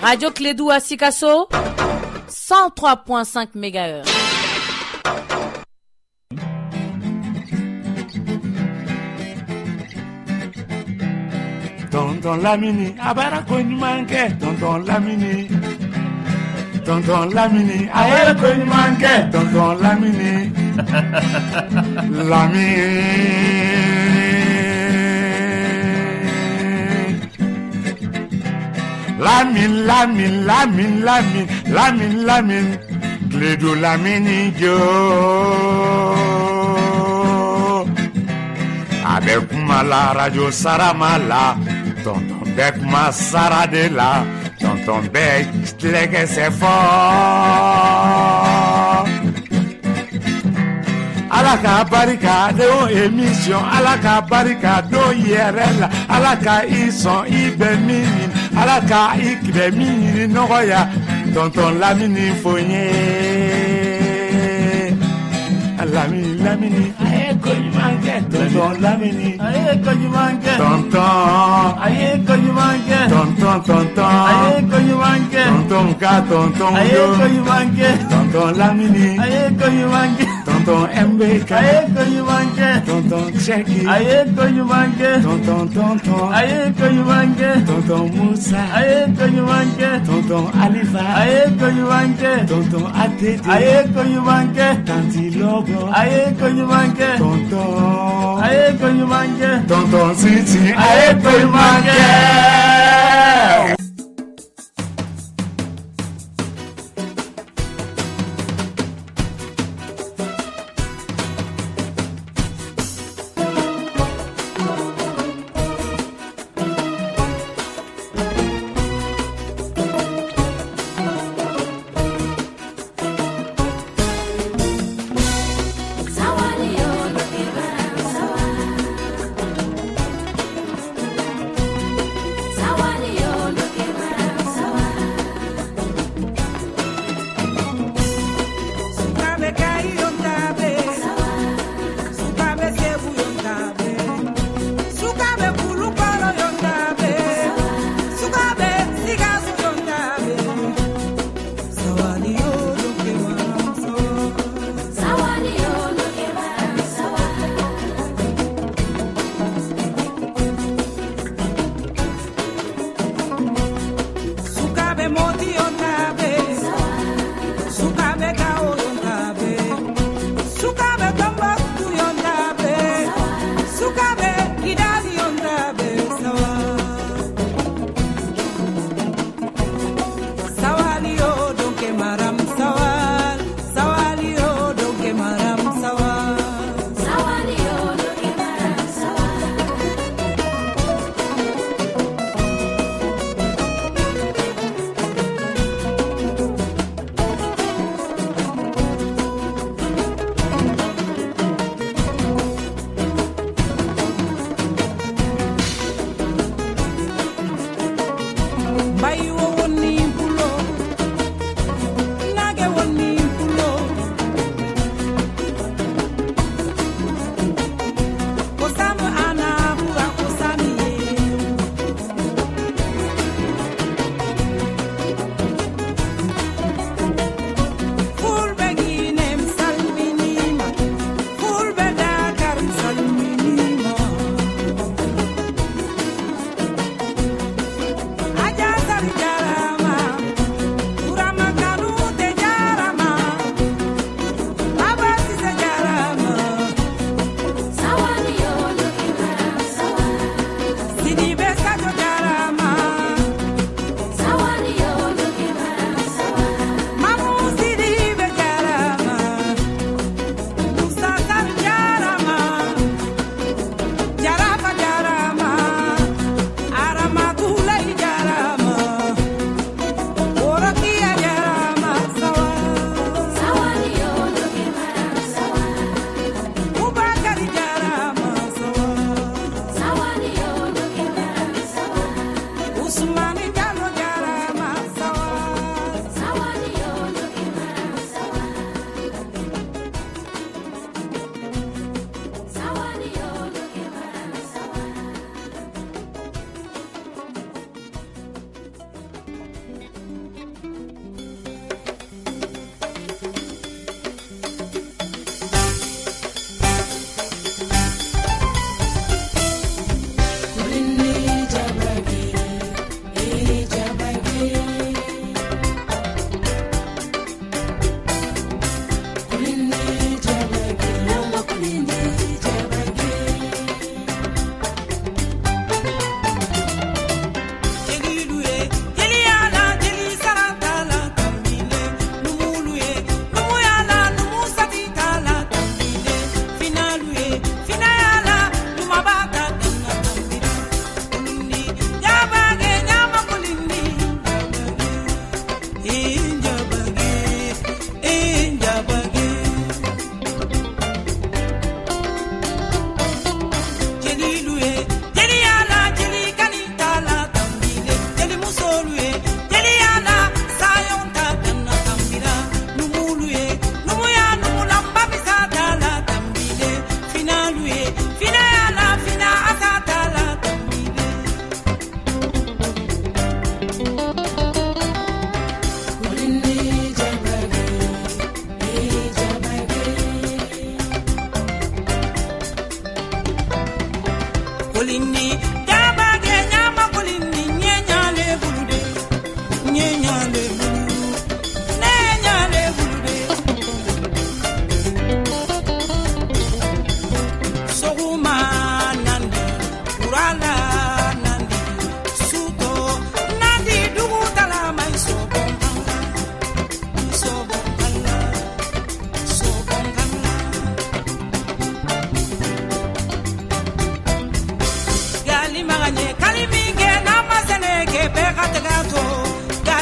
Radio Clédou à Sikasso, 103.5 MHz. Tonton Lamini, abara koni manke, tonton Lamini. Tonton Lamini, abara koni manke, tonton Lamini. Lamin, Clédou Lamini jo. Avec moi la radio Saramala, tonton bec ma Saradela, tonton bec légué c'est fort. Alaka barikado émission, alaka barikado IRL, alaka ison ibemini, alaka ikbemini noya, tonton Lamini foye. Lamini, aye konjumanke, tonton Lamini, aye konjumanke, tonton, aye konjumanke, tonton, aye konjumanke, tonton ka, tonton aye konjumanke, tonton Lamini, aye konjumanke, tonton MBK, aye konjumanke, tonton Cheki, aye konjumanke, tonton, aye konjumanke, tonton Musa, aye konjumanke, tonton Alifa, aye konjumanke, tonton Atete, aye konjumanke, tanti Logo, aye konjumanke, tonton, aye konjumanke, tonton Siti, aye konjumanke.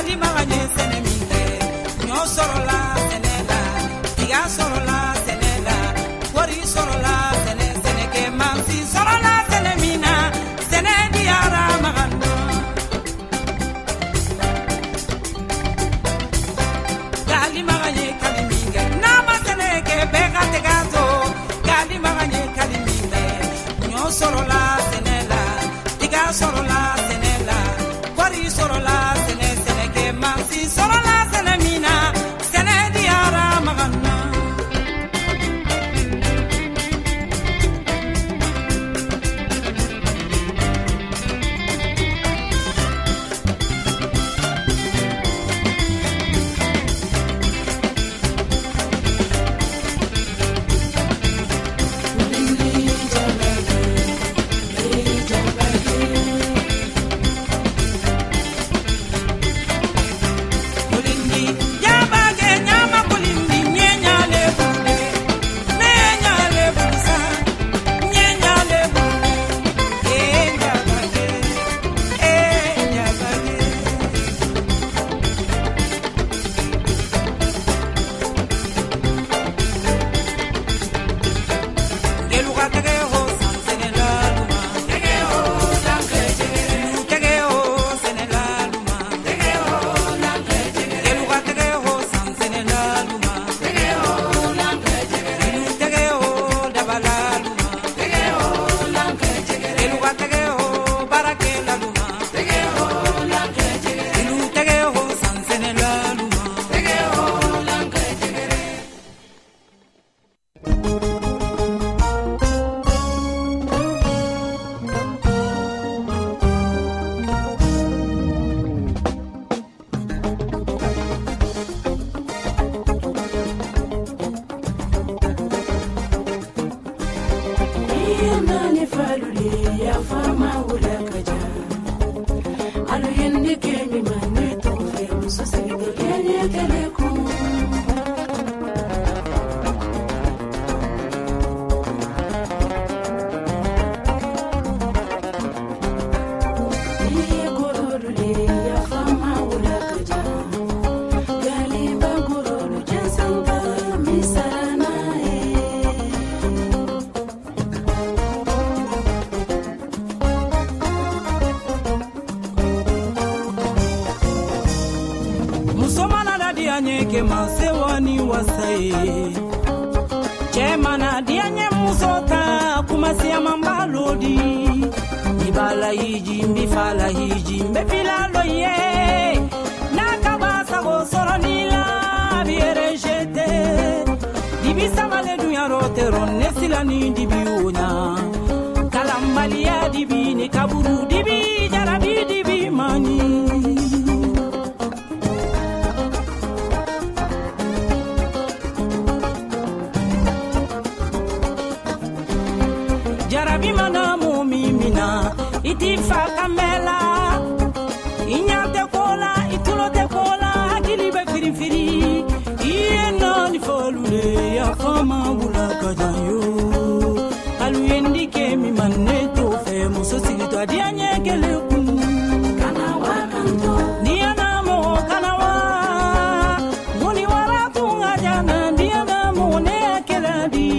gali maganye sene minde nyo sorola senela tiga sorola senela wori sorola sene sene ke mansi sorola sene mina sene diara magando gali maganye kaliminga nama sene ke bega tegato gali maganye kaliminga nyo sorola senela tiga sorola senela wori sorola sene sene ke mansi sorola sene mina sene diara magando ke masewani wasai chemana dianye musota kumasia mambalodi ibala hiji mbifala hiji mbefila loye nakabasa go soronila bierejete dibisa male dunya roteron nesilani dibiuna kalambalia dibini kaburu dibi jarabi dibi mani Jarabimana mumimina itifa kamela inyate kola itulote kola akilibe firifiri iena ni folule ya fama bula kajayo aluyendi kemi maneto fe musosilito adianye keleku kanawa kanto dianamo kanawa muni waratu ngajana dianamo ne keladi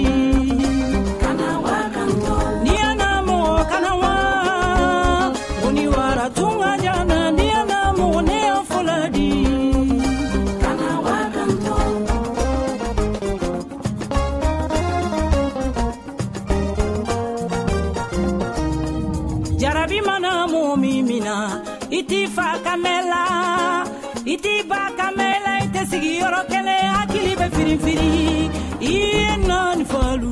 itifa kamela itiba kamela itesigioro kele akilibe firifiri iena ni falu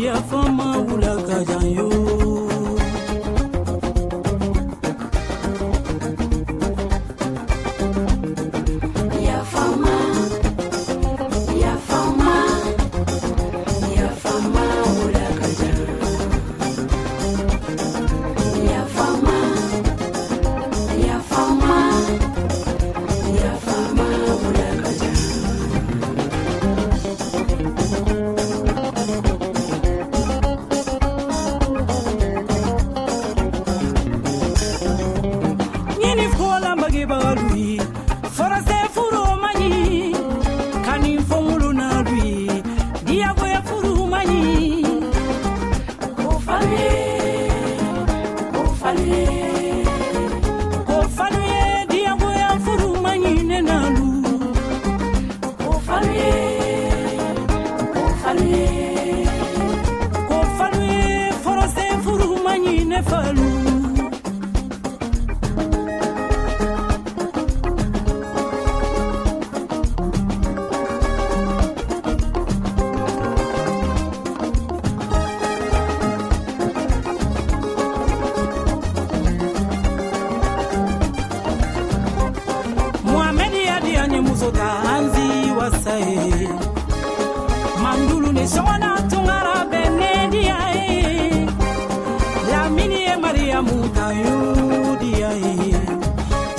ya fama ula kajanyo sona tungara benedi ai la mini e maria mutayu di ai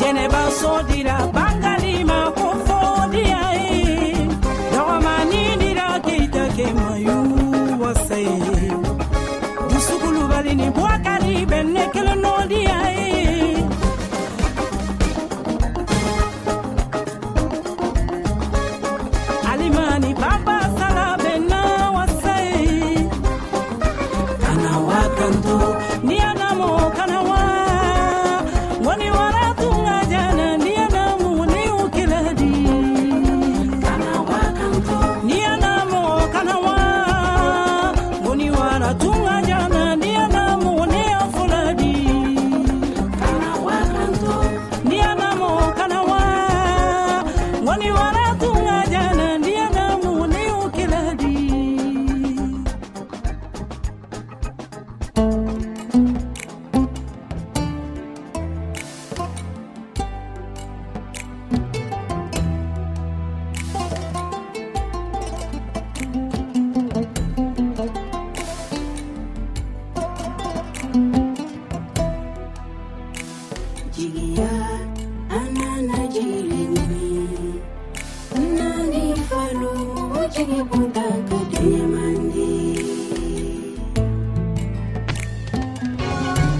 jeneba so dira bangali ma ko fodi ai do mani dira kita ke mayu wasai dusukulu balini boakari benne kelo no di ai alimani baba sala benna wasai kana wakanto ni anamo kana wa woni wara tunga jana ni anamu ni ukiladi kana wakanto ni anamo kana wa woni wara tunga jana ni anamu ni afuladi kana wakanto ni anamo kana wa woni wara tunga jana ni anamu ni ukiladi Jigia anana jilini nani falu jigi buta kademandi.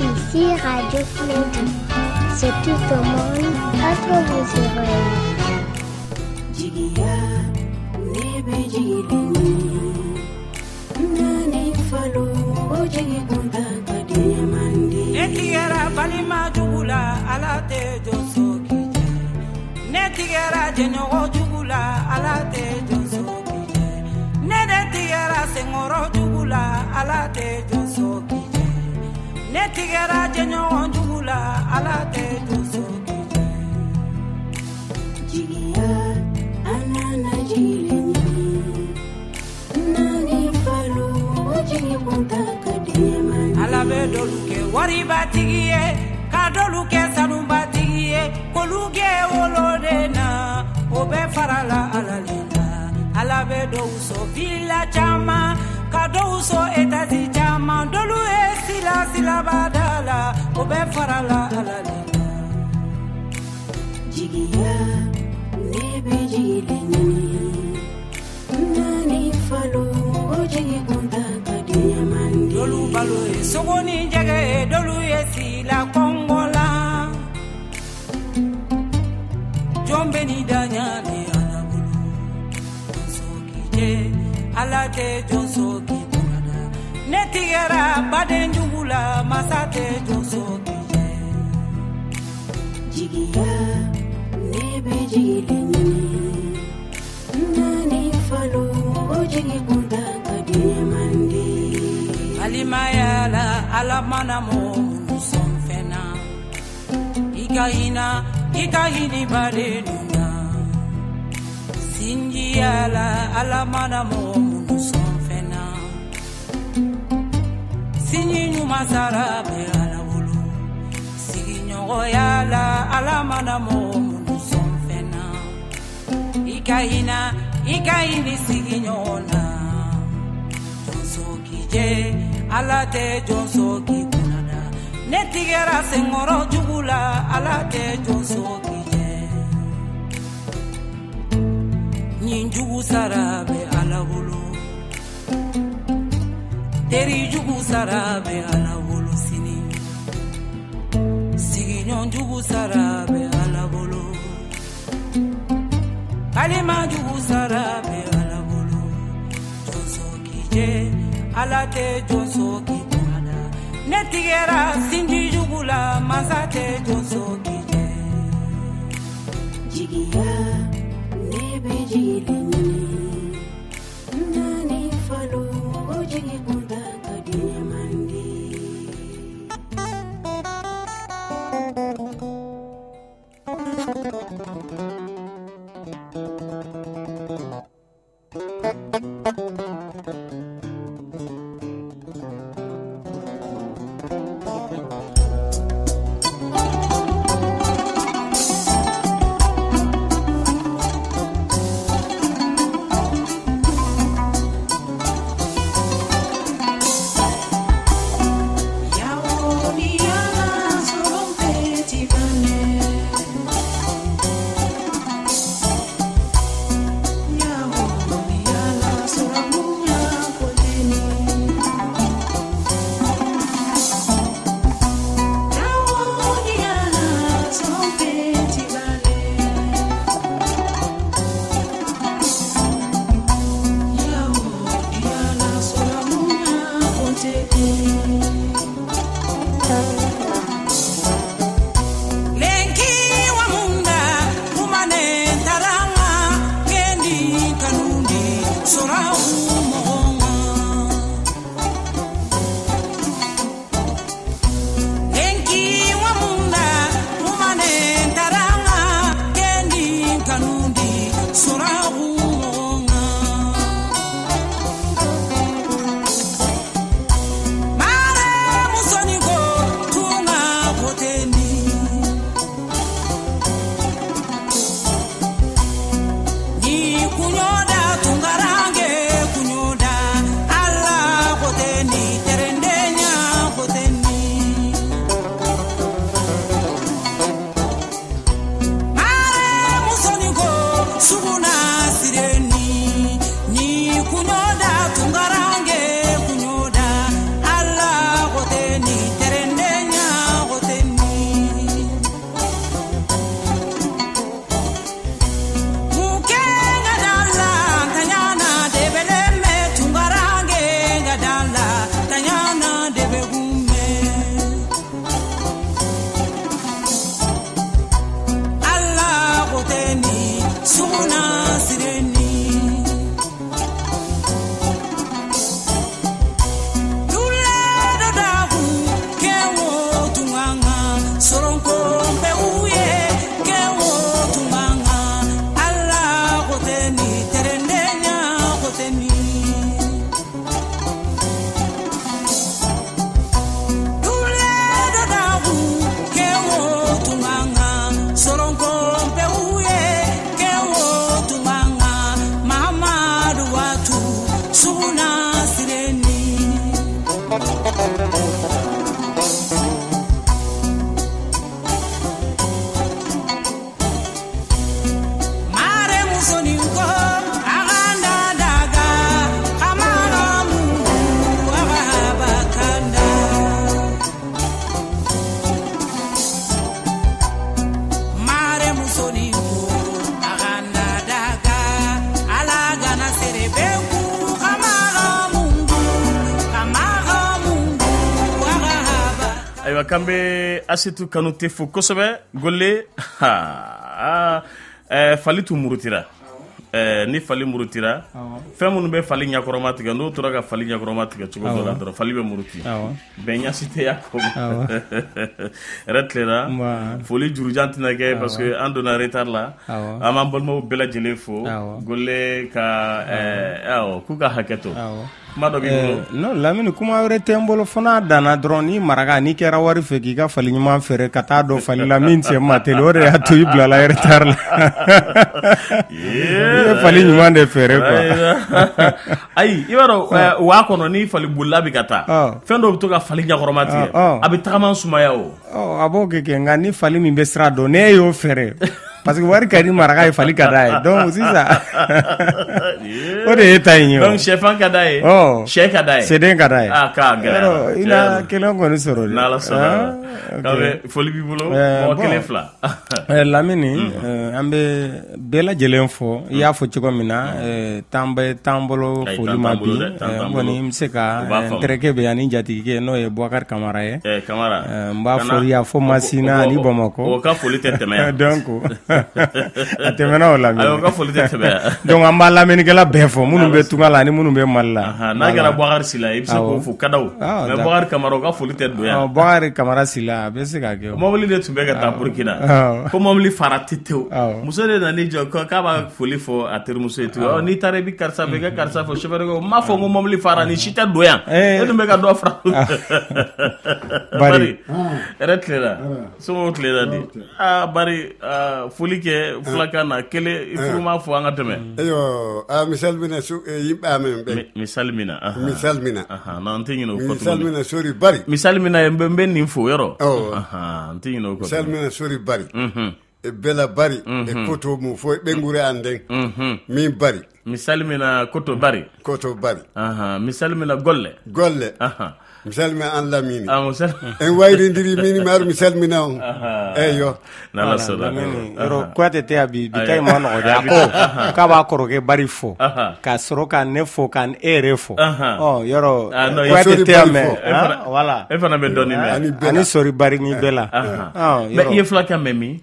Ici Radio Clédy, c'est tout au monde entre vos oreilles. Jigia nebe jilini nani falu jigi buta kademandi. Netigera balima jugula ala te jonsokije netigera jenyogo jugula ala te jonsokije netigera sengoro jugula ala te jonsokije netigera jenyogo jugula ala te jonsokije Jigia anana jilini nani falu jigi buta kademandi. ala be doluke wari batigiye ka doluke sanu batigiye koluge wolodena obe farala alalena ala be douso villa chama ka douso etati chama dolu e sila badala obe farala alalena Jigia nebe jilini nani falu jigi buta kademandi. dolu balo e sogoni jege dolu e sila kongola jombe ni danya ni anabulu sokije alate jonsoki bunada netigera baden jugula masate jonsokije Jigia nebe jilini nani falu jigi buta kademandi. alimayala alamana mo somfena ikahini badenuna sinjiala alamana mo somfena sinyu masara be alawulu siginyo yala alamana mo somfena ikahini siginyona jonsokije alate jonsoki bunada netigera sengoro jugula alate jonsokije nyinjugu sarabe alawulu teri jugu sarabe alawulu sini siginyon jugu sarabe alawulu kalima jugu sarabe alawulu jonsokije alate jonsoki bunada netigera sinji jugula masate jonsokije Jigia nebe jilini nani falu jigi buta kademandi. suguna sireni ni kunyoda tungarange kunyoda alla goteni terendenya goteni mukenga dalla tanyana debeleme tungarange gadalla tanyana debegume alla goteni suguna sireni lule dodagu kewo tunganga soronko mbeuye kewo tunganga alla goteni terendenya goteni lule dodagu kewo tunganga soronko mbeuye kewo tunganga mamadu watu suguna sireni mare musoninko aganda daga kamara mungu agabakanda mare musoninko aganda daga alagana serebengu kamara mungu agaba ayiwa k'an bɛ Asitu Kanute fo kosɛbɛ Golle fali tun murutira ni fali murutira fɛn minnu bɛ fali ɲɛkɔrɔma tigɛ n'o tora ka fali ɲɛkɔrɔma tigɛ cogo dɔ la dɔrɔn fali bɛ muruti bɛn ɲasi tɛ y'a kɔmi yɛrɛ tilela foli jurujan tɛna kɛ parce que an donna retard la an b'an balimaw bɛɛ lajɛlen fo Golle ka k'u ka hakɛ to kuma dɔ b'i bolo non Lamini kuma wɛrɛ tɛ n bolo fo n'a danna dɔrɔn ni maraka n'i kɛra wari fɛ k'i ka fali ɲuman feere ka taa dɔn fali la min cɛ ma teli o de y'a to i bilala retard la i ye fali ɲuman de feere quoi ayi i b'a dɔn waa kɔnɔ ni fali bolila bɛ ka taa fɛn dɔw bɛ to ka fali ɲɛkɔrɔma tigɛ a bɛ tagama sumaya o a b'o kɛ nka ni fali min bɛ sira dɔn ne y'o feere parce que wari ka di maraka ye fali ka d'a ye donc sisan o de ye ta in ye donc sɛfan ka d'a ye sɛ ka d'a ye sɛden ka d'a ye k'a gɛlɛya i na kelen kɔni sɔrɔ de n'Ala sɔnna k'a bɛ foli b'i bolo mɔgɔ kelen fila Lamini an bɛ bɛɛ lajɛlen fɔ i y'a fɔ cogo min na t'an bolo foli ma bi n kɔni n bɛ se ka n terikɛ bɛ yan ni jatigikɛ n'o ye Bubakari Kamara ye Kamara n b'a fɔ yan fo Masina ani Bamakɔ o ka foli tɛ tɛmɛ yan donc a tɛmɛna o Lamini o ka foli tɛ tɛmɛ yan donc an b'a lamɛnnikɛla bɛɛ fɔ minnu bɛ tunga la ani minnu bɛ Mali la n'a kɛra Bubakari Sila i bɛ se k'o fo kadaw mais Bubakari Kamara o ka foli tɛ don yan Bubakari Kamara Sila a bɛ se ka kɛ mobili de tun bɛ ka taa Burkina ko mobili fara tetew muso de nana jɔ k'a b'a foli fɔ a terimuso ye tugun n'i taara i bɛ karisa fɛ i ka karisa fɔ chauffeur ko m'a fɔ ko mobili fara ni si tɛ don yan e dun bɛ ka dɔ fara Bari yɛrɛ tilela somɔgɔw tilela di Bari foli kɛ fulakan na kelen i furu m'a fɔ an ka tɛmɛ misal mina yimɓe men ɓe misal mina non tɛ ɲinɛ o kɔ misal mina sori bari misal mina n bɛ nin fo yɔrɔ n tɛ ɲinɛ o kɔ misal mina sori bari e bela bari e koto mum fo e ɓengure an nden min bari misal mina koto bari misal mina golle mi salmina an Lamini en wayrindiri mini mi aru mi salmina on eyo n'Ala sɔnna yɔrɔ kuyate tɛ a bi tayi ma nɔgɔ de a ko k'a b'a kɔrɔkɛ Bari fɔ ka sɔrɔ ka ne fɔ ka e yɛrɛ fɔ yɔrɔ kuyate tɛ a mɛn voilà e fana bɛ dɔɔnin mɛn ani sɔri Bari ni bɛɛ la mais i ye filakan mɛn min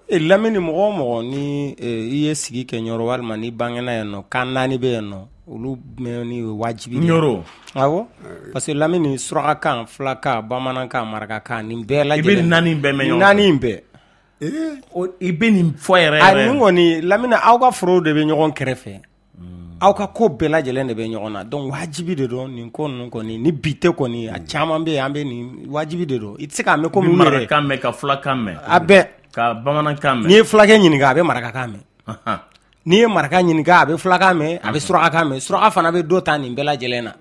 Lamini mɔgɔ o mɔgɔ ni i ye sigi kɛ ɲɔrɔ walima ni bangena yan nɔ kan naani bɛ yan nɔ olu mɛnni wajibi ɲɔrɔ awɔ parce que Lamini surakakan filakan bamanankan marakakan nin bɛɛ lajɛlen i bɛ naani bɛɛ mɛn ɲɔgɔn naani bɛɛ i bɛ nin fɔ yɛrɛ a nin kɔni Lamini aw ka forow de bɛ ɲɔgɔn kɛrɛfɛ aw ka ko bɛɛ lajɛlen de bɛ ɲɔgɔn na donc wajibi de don nin ko ninnu kɔni ni bi tɛ kɔni a caman bɛ yen an bɛ nin wajibi de don i tɛ se k'a mɛn komi n yɛrɛ marakakan mɛn ka filakan mɛn a bɛɛ ka bamanankan mɛn n'i ye fulakɛ ɲininka a bɛ marakakan mɛn n'i ye maraka ɲininka a bɛ fulakan mɛn a bɛ surakakan mɛn suraka fana bɛ dɔ ta nin bɛɛ lajɛlen na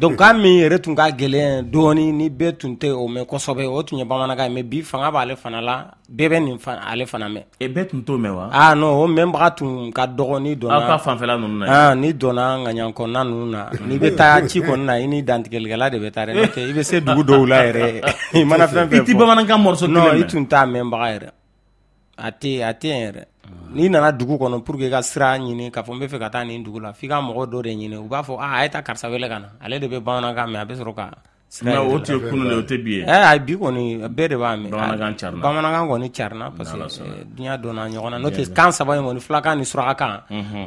donc kan min yɛrɛ tun ka gɛlɛn dɔɔni ni bɛɛ tun tɛ o mɛn kosɛbɛ o tun ye bamanankan mais bi fanga b'ale fana la bɛɛ bɛ nin ale fana mɛn bɛɛ tun t'o mɛn wa non o mɛnbaga tun ka dɔgɔ ni donna aw ka fanfɛla ninnu na ni donna ŋaɲan kɔnɔna ninnu na n'i bɛ taa ci kɔnɔna i ni dantigɛlikɛla de bɛ taa dɛ n'o tɛ i bɛ se dugu dɔw la yɛrɛ i mana fɛn fɛn fɔ i tɛ bamanankan morceau kelen mɛn non i tun t'a mɛnbaga yɛrɛ a tɛ yen yɛrɛ n'i nana dugu kɔnɔ pour que ka sira ɲini k'a fɔ n bɛ fɛ ka taa nin dugu la f'i ka mɔgɔ dɔ de ɲini u b'a fɔ a ye taa karisa wele ka na ale de bɛ bamanankan mɛn a bɛ sɔrɔ ka mais o tɛ kunun de o tɛ bi ye bi kɔni bɛɛ de b'a mɛn bamanankan kɔni carina parce que diɲɛ donna ɲɔgɔn na n'o tɛ kan saba in kɔni filakan ni surakakan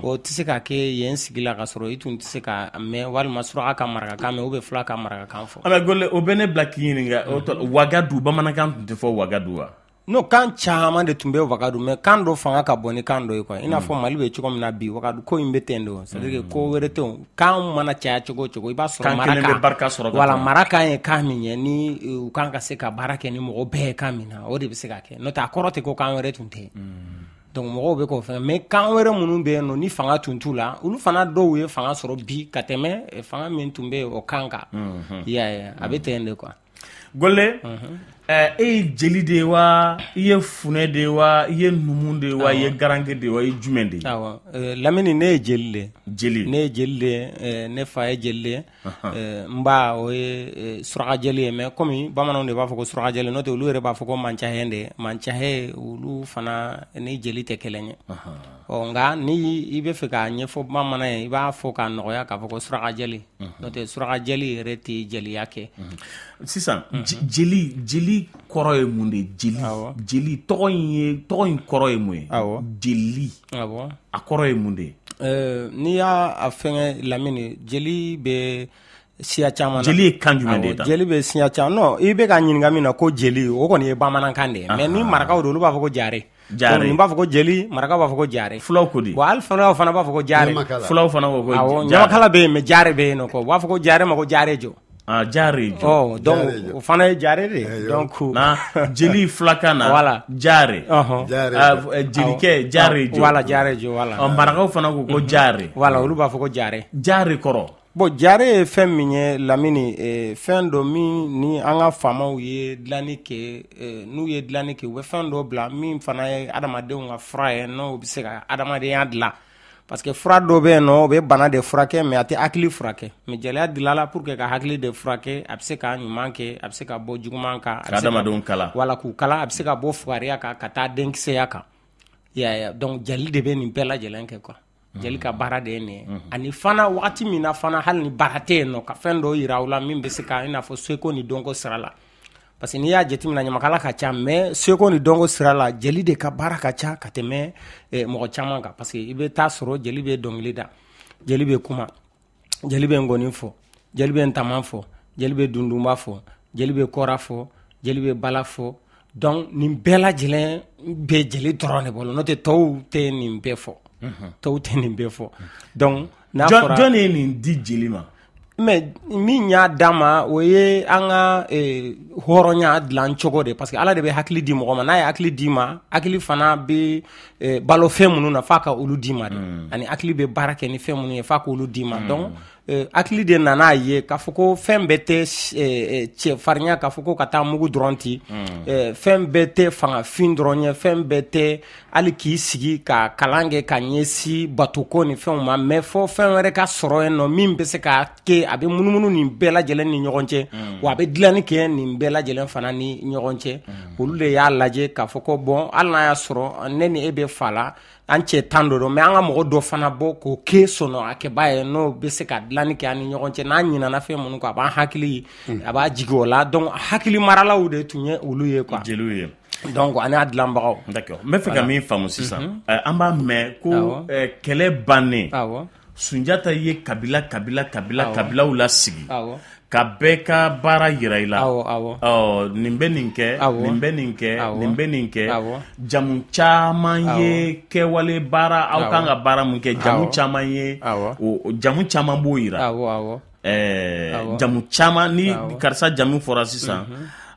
o tɛ se ka kɛ yen sigi la ka sɔrɔ i tun tɛ se ka mɛn walima surakakan marakakan mɛn ou bien filakan marakakan fɔ mais Gole o bɛ ne bila k'i ɲininka wagadu bamanankan tun tɛ fɔ wagadu wa no kan caman de tun bɛ wagadu mais kan dɔ fanga ka bon ni kan dɔ ye quoi i n'a fɔ Mali bɛ cogo min na bi wagadu ko in bɛ ten de c'est à dire que ko wɛrɛ tɛ kan mana caya cogo o cogo i b'a sɔrɔ maraka wala maraka ye kan min ye ni u kan ka se ka baara kɛ ni mɔgɔ bɛɛ ye kan min na o de bɛ se ka kɛ n'o tɛ a kɔrɔ tɛ ko kan wɛrɛ tun tɛ donc mɔgɔw bɛ k'o fɛn mais kan wɛrɛ minnu bɛ yen nɔ ni fanga tun t'u la olu fana dɔw ye fanga sɔrɔ bi ka tɛmɛ fanga min tun bɛ o kan kan i y'a ye a bɛ ten de quoi Gole e ye jeli de ye wa i ye funɛ de ye wa i ye numu de ye wa i ye garange de ye wa i ye jumɛn de ye awɔ Lamini ne ye jeli de ne ye jeli de ne fa ye jeli de n ba o ye suraka jeli ye mais comme bamananw de b'a fɔ ko suraka jeli n'o tɛ olu yɛrɛ b'a fɔ ko mancahɛ de mancahɛ olu fana ni jeli tɛ kelen ye nka ni i bɛ fɛ k'a ɲɛfɔ bamanan ye i b'a fɔ k'a nɔgɔya k'a fɔ ko suraka jeli n'o tɛ suraka jeli yɛrɛ tɛ jeliya kɛ sisan jeli kɔrɔ ye mun de jeli tɔgɔ in kɔrɔ ye mun ye jeli a kɔrɔ ye mun de n'i y'a fɛngɛ Lamini jeli bɛ siya caman na jeli ye kan jumɛn de ta jeli bɛ siya caman non i bɛ ka ɲininka min na ko jeli o kɔni ye bamanankan de ye mais ni marakaw don olu b'a fɔ ko jare nin b'a fɔ ko jeli marakaw b'a fɔ ko jare fulaw ko di bon hali fulaw fana b'a fɔ ko jare fulaw fana ko ɲamakala bɛ yen mais jare bɛ yen nɔ ko u b'a fɔ ko jare ma ko jare jɔ jare jɔ donc o fana ye jare de donc na jeli filakan na voilà jare jelikɛ jare jɔ voilà jare jɔ voilà marakaw fana ko ko jare voilà olu b'a fɔ ko jare kɔrɔ bon jare ye fɛn min ye Lamini fɛn dɔ min ni an ka faamaw ye dilanni kɛ n'u ye dilanni kɛ u bɛ fɛn dɔ bila min fana ye adamadenw ka fura ye n'o bɛ se ka adamadenya dilan parce que fura dɔ bɛ yen nɔ o bɛ bana de furakɛ mais a tɛ hakili furakɛ mais jeliya dilala pour que ka hakili de furakɛ a bɛ se ka ɲuman kɛ a bɛ se ka bɔ juguman kan ka adamadenw kala wala k'u kala a bɛ se ka bɔ fugariya kan ka taa denkisɛya kan donc jeli de bɛ nin bɛɛ lajɛlen kɛ quoi jeli ka baara de ye nin ye ani fana wagati min na fana hali ni baara tɛ yen nɔ ka fɛn dɔ yira u la min bɛ se ka i n'a fɔ seko ni dɔnko sira la parce que n'i y'a jateminɛ ɲamakala ka ca mais seko ni dɔnko sira la jeli de ka baara ka ca ka tɛmɛ mɔgɔ caman kan parce que i bɛ taa sɔrɔ jeli bɛ dɔnkili da jeli bɛ kuma jeli bɛ ngɔni fɔ jeli bɛ ntaman fɔ jeli bɛ dundunba fɔ jeli bɛ kɔra fɔ jeli bɛ bala fɔ donc nin bɛɛ lajɛlen bɛ jeli dɔrɔn de bolo n'o tɛ tɔw tɛ nin bɛɛ fɔ tɔw tɛ nin bɛɛ fɔ donc n'a fɔra jɔn ye nin di jeli ma mais min y'a d'a ma o ye an ka hɔrɔnya dilan cogo de parce que Ala de bɛ hakili di mɔgɔ ma n'a ye hakili d'i ma hakili fana bɛ balo fɛn minnu na f'a ka olu d'i ma de ani hakili bɛ baara kɛ ni fɛn minnu ye f'a k'olu d'i ma donc hakili de nana ye k'a fɔ ko fɛn bɛɛ tɛ cɛfarinya k'a fɔ ko ka taa mugu dɔrɔn ti fɛn bɛɛ tɛ fangafin dɔrɔn ye fɛn bɛɛ tɛ hali k'i sigi ka kalan kɛ ka ɲɛsin batoko ni fɛnw ma mais fɔ fɛn wɛrɛ ka sɔrɔ yen nɔ min bɛ se ka kɛ a bɛ munumunu nin bɛɛ lajɛlen ni ɲɔgɔn cɛ wa a bɛ dilanni kɛ nin bɛɛ lajɛlen fana ni ɲɔgɔn cɛ olu de y'a lajɛ k'a fɔ ko bon hali n'a y'a sɔrɔ ne ni e bɛ fa la an cɛ 10 dɔ don mais an ka mɔgɔ dɔ fana bɔ k'o kɛ sɔnɔ a kɛba ye n'o bɛ se ka dilanni kɛ an ni ɲɔgɔn cɛ n'an ɲinana fɛn minnu kan a b'an hakili a b'a jigi o la donc hakili maralaw de tun ye olu ye quoi jeliw ye donc ani a dilanbagaw d'accord n bɛ fɛ ka min faamu sisan an b'a mɛn ko kɛlɛ bannen Sunjata ye kabilaw lasigi ka bɛɛ ka baara yira i la nin bɛ nin kɛ nin bɛ nin kɛ nin bɛ nin kɛ jamu caman ye kɛwale baara aw kan ka baara mun kɛ jamu caman ye jamu caman b'o yira jamu caman ni karisa jamu fɔra sisan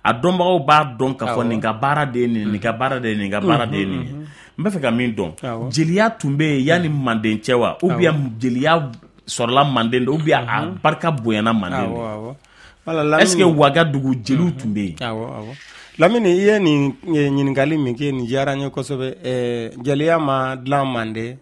a dɔnbagaw b'a dɔn k'a fɔ nin ka baara de ye nin nin ka baara de ye nin ka baara de ye nin n bɛ fɛ ka min dɔn jeliya tun bɛ yen yanni manden cɛ wa ou bien jeliya sɔrɔla manden de ou bien a barika bonyana manden de est ce que Wagadugu jeliw tun bɛ yen Lamini i ye nin ɲininkali min kɛ nin diyara n ye kosɛbɛ jeliya ma dilan manden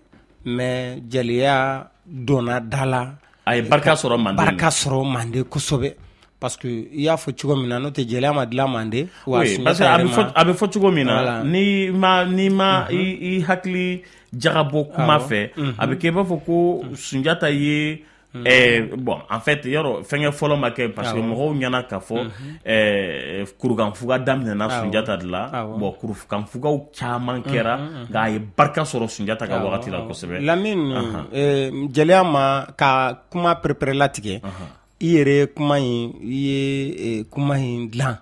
mais jeliya donna da la a ye barika sɔrɔ manden kosɛbɛ parce que i y'a fɔ cogo min na n'o tɛ jeliya ma dilan manden oui parce que a bɛ fɔ cogo min na ni ma i hakili jagabɔ kuma fɛ a bɛ kɛ i b'a fɔ ko Sunjata ye bon en fait yɔrɔ fɛngɛ fɔlɔ ma kɛ parce que mɔgɔw ɲɛna k'a fɔ kurukanfuga daminɛna Sunjata de la bon kurukanfugaw caman kɛra nka a ye barika sɔrɔ Sunjata ka wagati la kosɛbɛ Lamine jeliya ma ka kuma pɛrɛpɛrɛ latigɛ i yɛrɛ kuma in dilan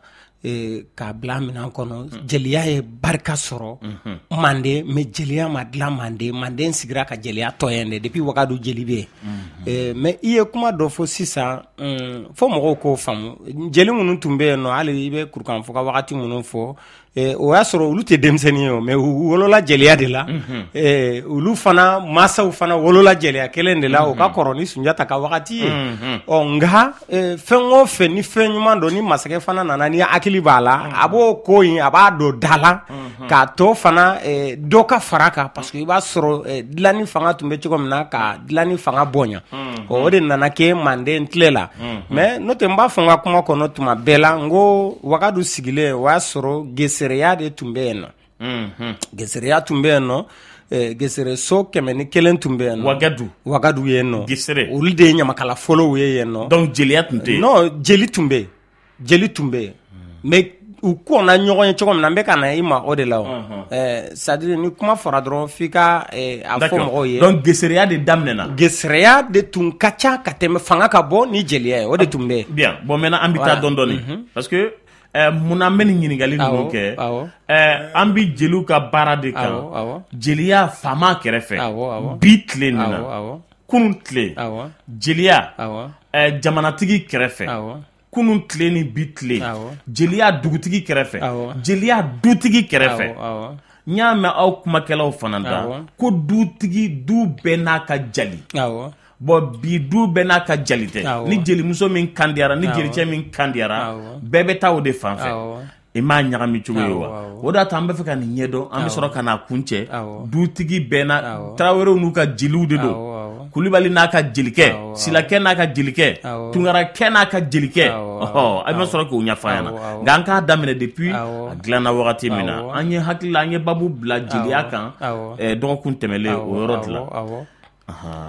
k'a bila minɛn kɔnɔ jeliya ye barika sɔrɔ manden mais jeliya ma dilan manden sigira ka jeliya tɔ yen de depuis Wagadu jeli bɛ yen mais i ye kuma dɔ fɔ sisan fo mɔgɔw k'o faamu jeli minnu tun bɛ yen nɔ hali i bɛ kurukanfuga wagati minnu fɔ o y'a sɔrɔ olu tɛ denmisɛnnin ye mais u wolola jeliya de la olu fana masaw fana wolola jeliya kelen de la o ka kɔrɔ ni Sunjata ka wagati ye nka fɛn o fɛn ni fɛn ɲuman dɔ ni masakɛ fana nana ni hakili b'a la a b'o ko in a b'a don da la k'a tɔ fana dɔ ka fara kan parce que i b'a sɔrɔ dilanni fanga tun bɛ cogo min na ka dilanni fanga bonya o de nana kɛ manden tile la mais n'o tɛ n b'a fɔ n ka kuma kɔnɔ tuma bɛɛ la n ko Wagadu sigilen o y'a sɔrɔ gesereya de tun bɛ yen nɔ gesereya tun bɛ yen nɔ gesere so 101 tun bɛ yen nɔ Wagadu ye yen nɔ gesere olu de ye ɲamakala fɔlɔw ye yen nɔ donc jeliya tun tɛ yen non jeli tun bɛ yen mais u kɔnna ɲɔgɔn ye cogo min na n bɛ ka na i ma o de la c'est à dire ni kuma fɔra dɔrɔn f'i ka a fɔ mɔgɔw ye donc gesereya de daminɛna gesereya de tun ka ca ka tɛmɛ fanga ka bɔ ni jeliya ye o de tun bɛ yen bien bon maintenant an bɛ taa dɔɔni parce que mun na n bɛ nin ɲininkali ninnu kɛ an bɛ jeliw ka baara de kan jeliya faama kɛrɛfɛ bi tile nin na kunun tile jeliya jamanatigi kɛrɛfɛ kunun tile ni bi tile jeliya dugutigi kɛrɛfɛ jeliya dutigi kɛrɛfɛ n y'a mɛn aw kumakɛlaw fana da ko du bɛɛ n'a ka jali bon bi du bɛɛ n'a ka jali tɛ ni jelimuso min kandiyara ni jelicɛ min kandiyara bɛɛ bɛ taa o de fan fɛ i m'a ɲagami cogo ye wa o de y'a to an bɛ fɛ ka nin ɲɛdɔn an bɛ sɔrɔ ka n'a kun cɛ dutigi bɛɛ n'a Tarawelew n'u ka jeliw de don Kulibali n'a ka jelikɛ Silakɛ n'a ka jelikɛ Tunkarakɛ n'a ka jelikɛ a bɛ sɔrɔ k'o ɲɛfɔ an ɲɛna nka an k'a daminɛ depuis a dilanna wagati min na an ye hakili la an ye babu bila jeliya kan dɔgɔkun tɛmɛlen o yɔrɔ de la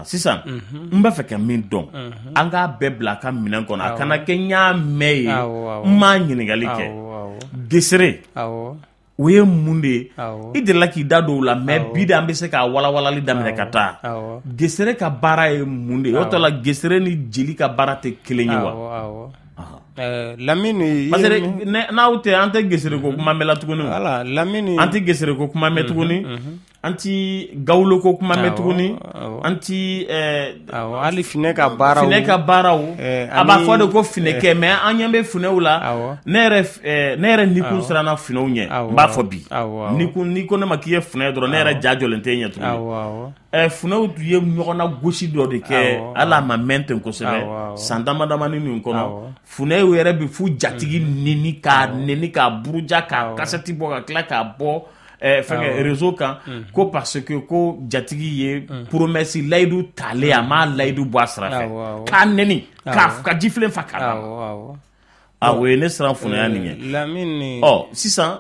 sisan n b'a fɛ ka min dɔn an k'a bɛɛ bila a ka minɛn kɔnɔ a kana kɛ n y'a mɛn ye n m'a ɲininkali kɛ gesere o ye mun de ye i delila k'i da don o la mais bi de an bɛ se k'a walawalali daminɛ ka taa gesere ka baara ye mun de ye o tɔ la gesere ni jeli ka baara tɛ kelen ye wa Lamini parce que n'aw tɛ an tɛ gesere ko kuma mɛn la tuguni Lamini an tɛ gesere ko kuma mɛn tuguni an ti Gawulo ko kuma mɛn tuguni an ti hali finɛ ka baaraw a b'a fɔ de ko finɛkɛ mais an ɲɛ bɛ finɛw la ne yɛrɛ nikun siranna finɛw ɲɛ n b'a fɔ bi ni ko ne ma k'i ye finɛ dɔrɔn ne yɛrɛ ja jɔlen tɛ ɲɛ tuguni finɛw tun ye ɲɔgɔnna gosi dɔ de kɛ hali a ma mɛn ten kosɛbɛ san damadamani nin kɔnɔ finɛw yɛrɛ bɛ fu jatigi neni k'a buruja k'a kasɛti bɔ ka tila k'a bɔ fɛngɛ réseau kan ko parce que ko jatigi ye promesse layidu talen a m'a layidu bɔ a sira fɛ k'a neni ka jifilen fa k'a o ye ne siran funɛya nin ye sisan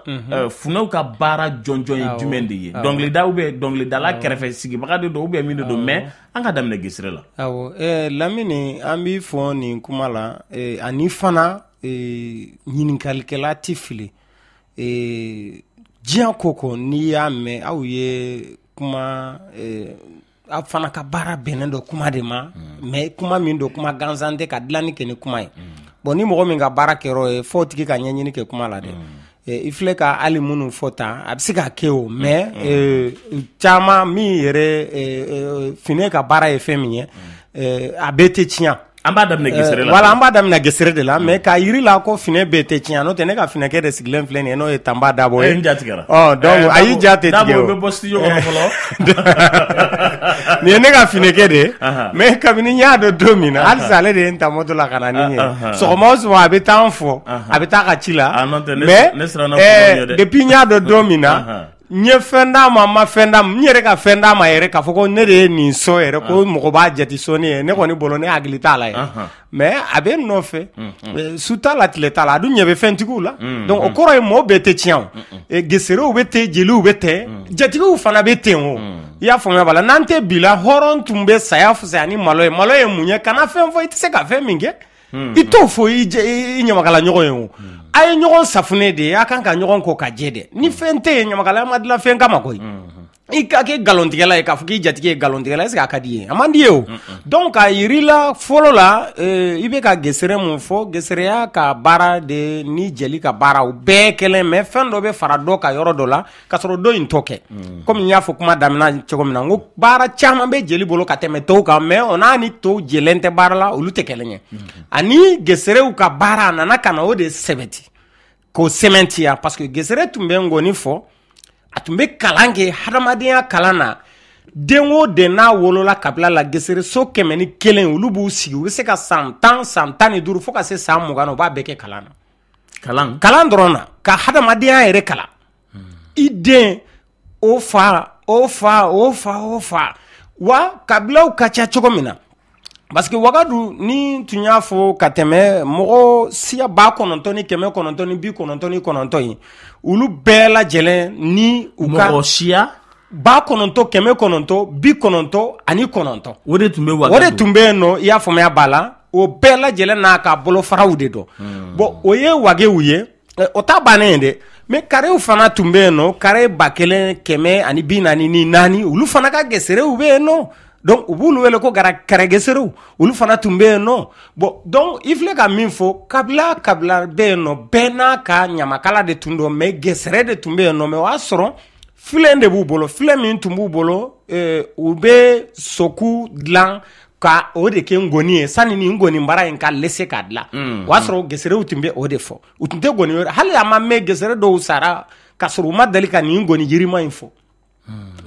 funɛw ka baara jɔnjɔn ye jumɛn de ye dɔnkilidala kɛrɛfɛ sigibaga de don ou bien min de don mais an ka daminɛ gesere la Lamini an b'i fɔ nin kuma la ani fana ɲininkalikɛla tɛ fili diɲɛ ko n'i y'a mɛn aw ye kuma aw fana ka baara bɛnnen don kuma de ma mais kuma min don kuma gansan tɛ ka dilanni kɛ ni kuma ye bon ni mɔgɔ min ka baara kɛr'o ye f'o tigi ka ɲɛɲini kɛ kuma la dɛ i filɛ ka hali minnu fɔ tan a bɛ se ka kɛ o mais caman min yɛrɛ finɛ ka baara ye fɛn min ye a bɛɛ tɛ tiɲɛ Amba damne gesere la. Voilà, amba damne gesere de la, mais ka yiri la ko fine bete tiɲa no te ne ka fine ke de sigilen filɛ nin ye n'o ye Tamba Dabo ye. Oh, donc ayi ja tɛ tigɛ o. Dabo bɛ bɔ studio kɔnɔ fɔlɔ. Nin ye ne ka fine ke de, mais kabini n y'a dɔn don min na, halisa ale de ye n ta moto la ka na ni ye. Sɔgɔma o sɔgɔma a bɛ taa n fɔ, a bɛ taa ka ci la. Mais depuis n y'a dɔn don min na. N ye fɛn d'a ma, n ma fɛn d'a ma, n yɛrɛ ka fɛn d'a ma yɛrɛ k'a fɔ ko ne de ye nin so yɛrɛ ko mɔgɔ b'a jate soni ye ne kɔni bolo ne hakili t'a la ye mais a bɛ n nɔfɛ su t'a la tile t'a la a dun ɲɛ bɛ fɛntigiw la donc o kɔrɔ ye mɔgɔ bɛɛ tɛ tiɲɛ o geserew bɛ ten jeliw bɛ ten jatigiw fana bɛ ten o i y'a faamuya b'a la n'an tɛ bi la hɔrɔn tun bɛ saya fisaya ni malo ye mun ye kana fɛn fɔ i tɛ se ka fɛn min kɛ i t'o fɔ i ɲamakala ɲɔgɔn ye o a ye ɲɔgɔn safunɛ de ye a kan ka ɲɔgɔn ko ka jɛ dɛ ni fɛn tɛ yen ɲamakalaya ma dilan fɛn kama koyi i ka kɛ galontigɛla ye k'a fɔ k'i jatigi ye galontigɛla est-ce que a ka di ye a man di ye o donc a yiri la fɔlɔ la i bɛ ka gesere mun fɔ gesereya ka baara de ni jeli ka baara o bɛɛ kɛlen mais fɛn dɔ bɛ fara dɔ ka yɔrɔ dɔ la ka sɔrɔ dɔ in tɔ kɛ komi n y'a fɔ kuma daminɛ cogo min na n ko baara caman bɛ jeli bolo ka tɛmɛ tɔw kan mais o n'a ni tɔw jɛlen tɛ baara la olu tɛ kɛlɛ ɲɛ ani geserew ka baara a nana ka na o de sɛbɛti k'o sɛmɛntiya parce que gesere tun bɛ ngɔni fɔ a tun bɛ kalan kɛ hadamadenya kalan na den o den n'a wolola kabila la gesere so 101 olu b'u sigi u bɛ se ka san 10 san 15 fo ka se san 20 na u b'a bɛɛ kɛ kalan na kalan dɔrɔn na ka hadamadenya yɛrɛ kalan i den o fa wa kabilaw ka ca cogo min na parce que wagadu ni tun y'a fɔ ka tɛmɛ mɔgɔ siya 9,999 ye olu bɛɛ lajɛlen ni u ka mɔgɔ siya 9,999 o de tun bɛ wagadu o de tun bɛ yen nɔ i y'a faamuya b'a la o bɛɛ lajɛlen n'a ka bolofaraw de dɔn bon o ye wagew ye o ta bannen ye dɛ mais karew fana tun bɛ yen nɔ kare 1,144 olu fana ka geserew bɛ yen nɔ donc u b'ulu wele ko karageserew olu fana tun bɛ yen nɔ bon donc i filɛ ka min fɔ kabila bɛ yen nɔ bɛɛ n'a ka ɲamakala de tun don mais gesere de tun bɛ yen nɔ mais o y'a sɔrɔ filen de b'u bolo filen min tun b'u bolo u bɛ soku dilan ka o de kɛ ngoni ye sani ni ngoni bara in ka lese ka dilan o y'a sɔrɔ geserew tun bɛ o de fɔ u tun tɛ ngoni wɛrɛ hali a ma mɛn gesere dɔw sara ka sɔrɔ u ma deli ka nin ngoni yirima in fɔ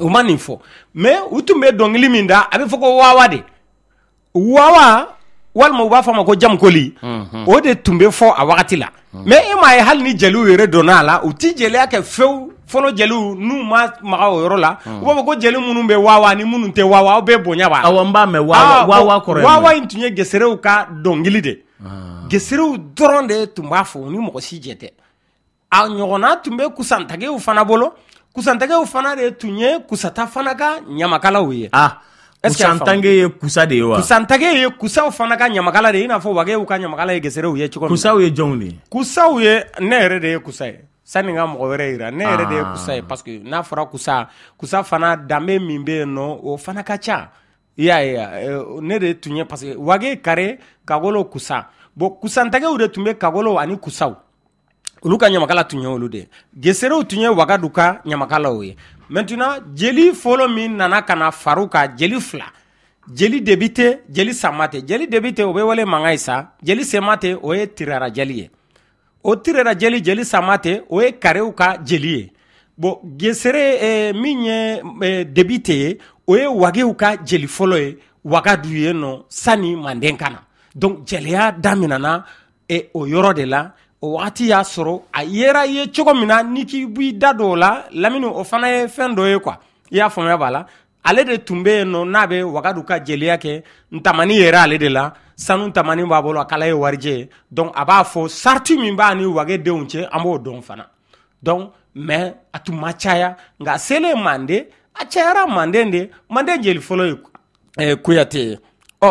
u ma nin fɔ mais u tun bɛ dɔnkili min da a bɛ fɔ ko wawa de wawa walima u b'a fɔ ma ko jamukoli o de tun bɛ fɔ a wagati la mais e m'a ye hali ni jeliw yɛrɛ donna a la u ti jeliya kɛ fewu fɔlɔ jeliw n'u ma maga o yɔrɔ la u b'a fɔ ko jeli minnu bɛ wawa ni minnu tɛ wawa aw bɛɛ bonya b'a la awɔ n b'a mɛn wawa kɔrɔ ye wawa in tun ye geserew ka dɔnkili de geserew dɔrɔn de tun b'a fɔ ni mɔgɔ si jɛ tɛ a ɲɔgɔnna tun bɛ kusantagew fana bolo kusantagew fana de tun ye kusata fana ka ɲamakalaw ye kusantage ye kusa de ye wa kusantage ye kusaw fana ka ɲamakala de ye i n'a fɔ wagew ka ɲamakala ye geserew ye cogo min kusaw ye jɔnw de ye kusaw ye ne yɛrɛ de ye kusa ye sani ka mɔgɔ wɛrɛ yira ne yɛrɛ de ye kusa ye parce que n'a fɔra kusa fana danbe min bɛ yen nɔ o fana ka ca i y'a ye ne de tun ye parce que wage kare kagolo kusa bon kusantagew de tun bɛ kagolo ani kusaw olu ka ɲamakala tun ye olu de geserew tun ye wagadu ka ɲamakalaw ye maintenant jeli fɔlɔ min nana ka na faru ka jeli fila jeli debite jeli samate jeli debite o bɛ wele mankan ye sa jeli semate o ye tirara jeli ye o tirara jeli samate o ye karew ka jeli ye bon gesere min ye debite ye o ye wagew ka jeli fɔlɔ ye wagadu ye nɔ sani manden kana donc jeliya daminana o yɔrɔ de la o waati y'a sɔrɔ a yera ye cogo min na ni k'i b'i da don o la lamini o fana ye fɛn dɔ ye quoi i y'a faamuya b'a la ale de tun bɛ yen nɔ n'a bɛ wagadu ka jeliya kɛ ntamani yɛrɛ ale de la sanu ntamani b'a bolo a kala ye warijɛ ye donc a b'a fɔ sariti min b'a ni wagedenw cɛ an b'o dɔn fana donc mais a tun ma caya nka selen manden a cayara manden de manden jeli fɔlɔ ye kuyate ye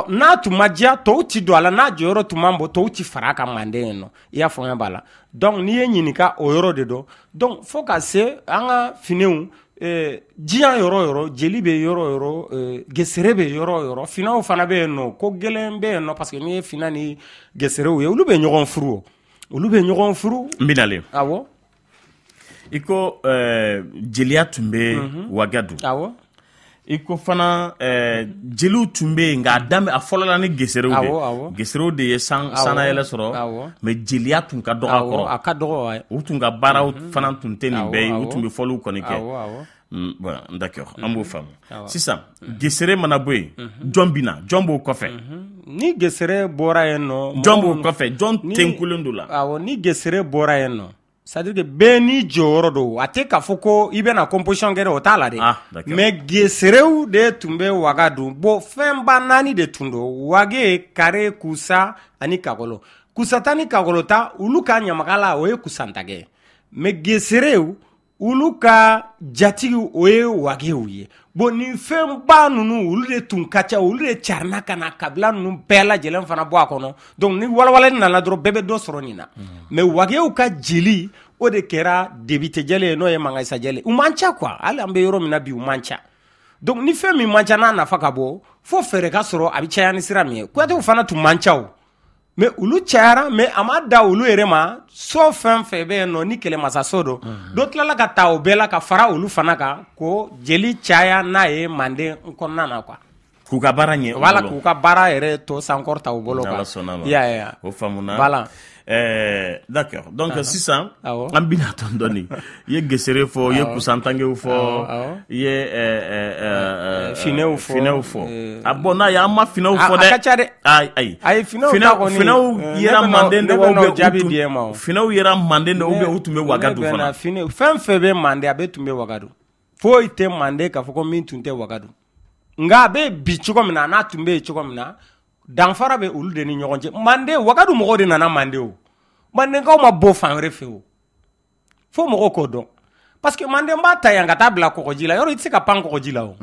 n'a tun ma diya tɔw ti don a la n'a jɔyɔrɔ tun man bɔ tɔw ti fara a kan manden yen nɔ i y'a faamuya b'a la donc n'i ye ɲininka o yɔrɔ de dɔn donc fo ka se an ka finiw diɲɛ yɔrɔ o yɔrɔ jeli bɛ yɔrɔ o yɔrɔ gesere bɛ yɔrɔ o yɔrɔ finaw fana bɛ yen nɔ ko gɛlɛn bɛ yen nɔ parce que n'i ye fina ni geserew ye olu bɛ ɲɔgɔn furu olu bɛ ɲɔgɔn furu n bɛ nalen awɔ i ko jeliya tun bɛ wagadu awɔ iko fana jeliw tun bɛ yen nka a fɔlɔ la ni geserew de geserew de ye sana yɛlɛ sɔrɔ mais jeliya tun ka dɔgɔ a kɔrɔ a ka dɔgɔ u tun ka baaraw fana tun tɛ nin bɛɛ ye u tun bɛ fɔliw kɔni kɛ bon d'accord an b'o faamu sisan gesere mana bɔ yen jɔn bɛ na jɔn b'o kɔfɛ ni gesere bɔra yen nɔ jɔn b'o kɔfɛ jɔn tenkulen do la ni gesere bɔra yen nɔ c'est-à-dire que bɛɛ ni jɔyɔrɔ do a tɛ k'a fɔ ko i bɛna composition kɛ o t'a la dɛ mais geserew de tun bɛ Wagadu bon fɛnba 4 de tun do Wage Kare Kusa ani Kakɔlɔ Kusata ni Kakɔlɔta olu ka ɲamakala o ye Kusantagɛ mais geserew olu ka jatigi o ye Wagew ye bon ni fɛnba ninnu olu de tun ka ca olu de carina ka na kabila ninnu bɛɛ lajɛlen fana bɔ a kɔnɔ donc ni walawalani nana dɔrɔn bɛɛ bɛ dɔ sɔrɔ nin na mais Wagew ka jeli o de kɛra Debite Jɛlɛ ye n'o ye Mangasa Jɛlɛ u man ca quoi hali an bɛ yɔrɔ min na bi u man ca donc ni fɛn min man ca n'a nafa ka bɔ fo fɛɛrɛ ka sɔrɔ a bɛ caya ni sira min ye Kuyatew fana tun man ca o mais olu cayara mais a ma da olu yɛrɛ ma so fɛn fɛn bɛ yen nɔ ni kɛlɛmasaso do dɔ tilala ka ta o bɛɛ la ka fara olu fana kan ko jeli caya n'a ye Manden kɔnɔna na quoi k'u ka baara ɲɛ voilà k'u ka baara yɛrɛ tɔ sankɔrɔta u bolo quoi ya o faamuna voilà d'accord donc sisan an bɛna dɔɔni i ye gesere fɔ i ye kusantangew fɔ i ye finɛw fɔ a bon n'a ye an ma finɛw fɔ dɛ a ka ca dɛ ayi finɛw yera Manden de finɛw yera Manden de ou tun bɛ Wagadu fana fɛn fɛn bɛ Manden a bɛ tun bɛ Wagadu foyi tɛ Manden k'a fɔ ko min tun tɛ Wagadu nka a bɛ bi cogo min na n'a tun bɛ yen cogo min na danfara bɛ olu de ni ɲɔgɔn cɛ Manden Wagadu mɔgɔw de nana Manden o Mandenkaw ma bɔ fan wɛrɛ fɛ o fo mɔgɔw k'o dɔn parce que Manden b'a ta yan ka taa bila kɔgɔji la yɔrɔ i tɛ se ka pan kɔgɔji la o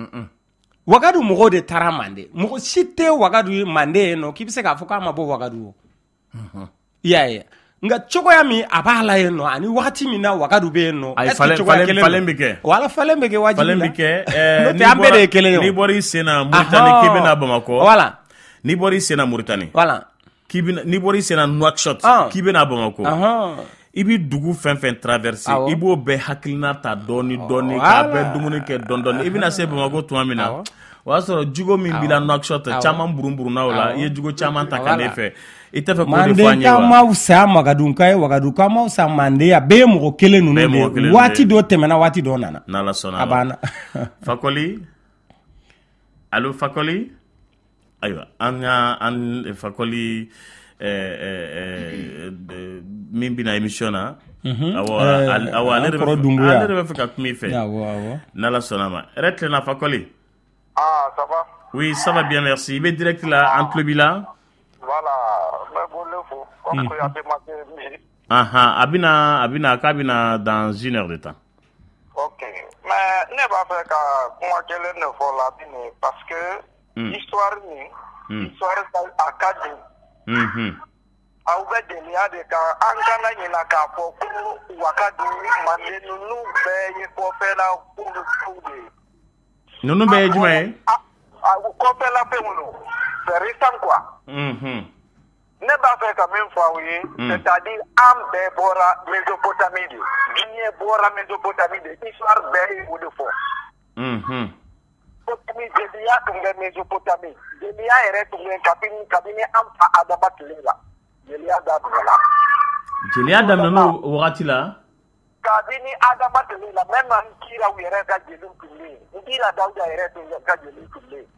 Wagadu mɔgɔw de taara Manden mɔgɔ si tɛ Wagadu ye Manden yen nɔ k'i bɛ se k'a fɔ k'a ma bɔ Wagadu o i y'a ye nka cogoya min a b'a la yen nɔ ani wagati min na Wagadu bɛ yen nɔ est-ce que cogoya kelen falen bɛ kɛ wala falen bɛ kɛ wajibi la falen bɛ kɛ n'o tɛ an bɛɛ de ye kelen ye o n'i bɔra i sen na Mauritanie k'i bɛ na Bamakɔ voilà n'i bɔra i sen na Mauritanie voilà n'i bɔra i sen na Nouakchott k'i bɛ na Bamakɔ i bɛ dugu fɛn fɛn traverser i b'o bɛɛ hakilina ta dɔɔni dɔɔni k'a bɛɛ dumuni kɛ dɔɔni dɔɔni i bɛna se Bamakɔ tuma min na o y'a sɔrɔ jugo min b'i la Nouakchott caman burunburunna o la i ye jugo caman ta ka ne fɛ i tɛ fɛ k'o de fɔ an ye wa Mandenka ma fisa Wagadunka ye Wagaduka ma fisa Manden a bɛɛ ye mɔgɔ kelen ninnu de waati dɔ tɛmɛna waati dɔ nana n'Ala sɔnna a banna Fakoli allo Fakoli ayiwa an Fakoli min bɛna émission na awɔ ale de bɛ fɛ ka kuma i fɛ n'Ala sɔnna ma yɛrɛ tilenna Fakoli ça va oui ça va bien merci i bɛ direct la an tulo b'i la voilà mais bon le faut comme que a démarré a bɛna k'a bɛna dans 1 heure de temps ok mais ne b'a fɛ ka kuma kelen de fɔ la bini parce que histoire a ka di aw bɛ deliya de kan an kana ɲina k'a fɔ ko Wagadu Manden ninnu bɛɛ ye kɔfɛla kow de ye ninnu bɛɛ ye jumɛn ye kɔfɛla fɛnw don c'est récent quoi ne b'a fɛ ka min fɔ aw ye c'est-à-dire an bɛɛ bɔra Mésopotamie de diɲɛ bɔra Mésopotamie de histoire bɛɛ ye o de fɔ jeliya tun bɛ Mésopotamie jeliya yɛrɛ tun bɛ kabini an fa Adama tile la jeliya daminɛ n'o wagati la kabini Adama tile la même an kiraw yɛrɛ ka jeliw tun bɛ yen n kira Dawuda yɛrɛ tun ka jeliw tun bɛ yen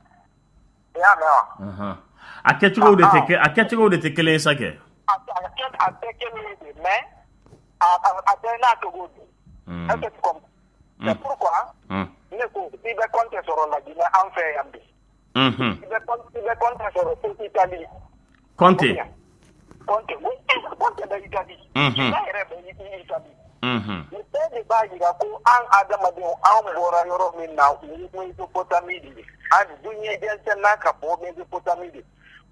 i y'a mɛn wa a kɛcogow de tɛ kelen ye sa kɛ a tɛ kelen ye de mais a bɛɛ n'a cogo don est-ce que tu comprends c'est pourquoi ne ko i bɛ compte sɔrɔ Laginɛ an fɛ yan bi i bɛ compte sɔrɔ fo Italie compte bɛ Italie n'a yɛrɛ bɛ Italie nin bɛɛ de b'a jira ko an adamadenw an bɔra yɔrɔ min na u ye Mésopotamie de ye an diɲɛ denmisɛnnin ka bɔ Mésopotamie de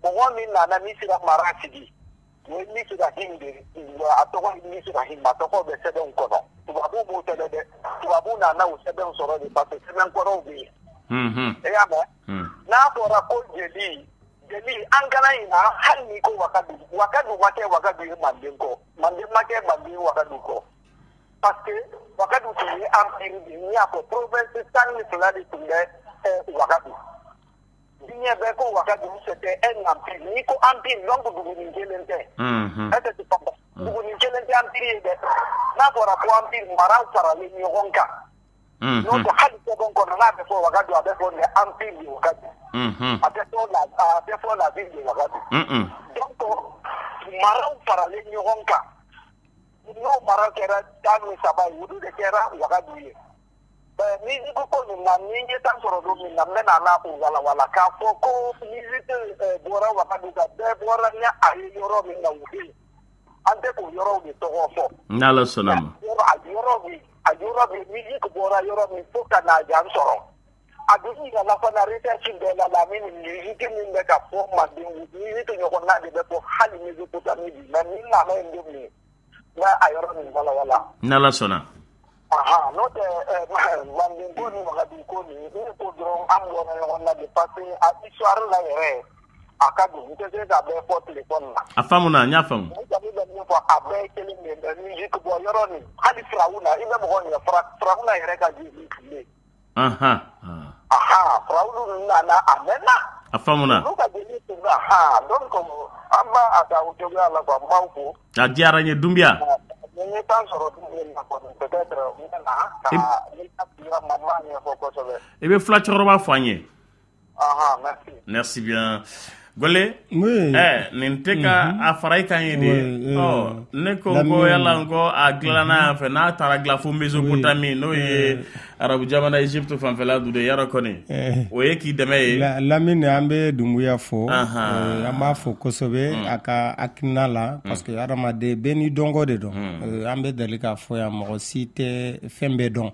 mɔgɔ min nana Misira mara sigi o ye Misirahim de a tɔgɔ ye Misirahim a tɔgɔ bɛ sɛbɛnw kɔnɔ tubabuw b'o sɛbɛn dɛ tubabuw nana o sɛbɛnw sɔrɔ de parce que sɛbɛn kɔrɔw bɛ yen e y'a mɛn n'a fɔra ko jeli an kana ɲina hali n'i ko Wagadu ma kɛ Wagadu ye Manden kɔ Manden ma kɛ Manden ye Wagadu kɔ parce que Wagadu tun ye empire de ye n y'a fɔ province 12 de tun bɛ Ouagadougou. Digne Beko Ouagadougou, c'était un empire. Nico empire, donc vous vous n'êtes est-ce que pas vous vous n'êtes empire n'a pas rapport empire Maran Sarali Nyoronka. Donc, Hadith bon qu'on a fait Ouagadougou avec un empire de Ouagadougou. Avec la ville de Ouagadougou. Donc, Maran Sarali Nyoronka. Non, Maran Kera, Dami Sabai, Wudu de Kera, Ouagadougou. Musique ko na ninje tan soro do min na mena na ko wala ka foko musique bora wa ka duka de bora nya ayi yoro min na wuti ante ko yoro de to fo nala sonama yoro bi musique bora yoro min foka na jam soro adusi ga la fa na research de la min musique min de ka fo ma de musique nyoko na de ko hali musique ko tan ni na min na ndo mi na ayoro min wala nala sona aha, no te Mandingoni Ouagadougou ni ko dron am wona na dépasser à histoire la yere akadu nte se da be for téléphone na afamuna nya famu ni da ni for abe kele ni da musique bo yoro ni hadi frauna ibe mo ni frauna yere ka di ni aha frauna na amena afamuna no ka di ni aha donc amba ata utoga la kwa mauko adiara nye dumbia ni tan soro na ko peut-être ebe fla choroba fanye merci bien Gole oui ninteka afarai kanyede neko go yalla ngo aglana fe na taragla fu Mesopotamie no ye arabu jamana Egypte fan fela dude yara koni o yeki deme Lamine ambe dumbuya fo amba fo kosobe aka akinala parce que arama de beni dongo de don ambe dalika fo ya mo site fembe don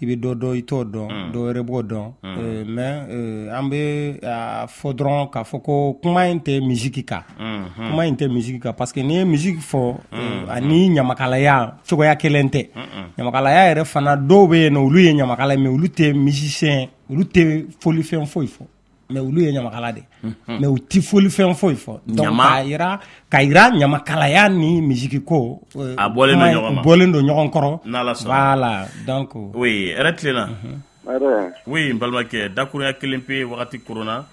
ibe dodo ito don do rebo don mais ambe faudron ka foko kuma inte musique ka kuma inte musique ka parce que ni musique fo ani nyamakala ya chogo ya kelente nyamakala ya ere fana dobe no ulu ye nyamakala me ulu te musicien ulu te foli fen fo ifo me ulu ye nyamakala de me uti foli fen fo ifo donc kaira nyamakala ya ni musique ko bolendo nyogon koro voilà donc oui retlena oui mbalmake dakuru ya kelimpe wakati corona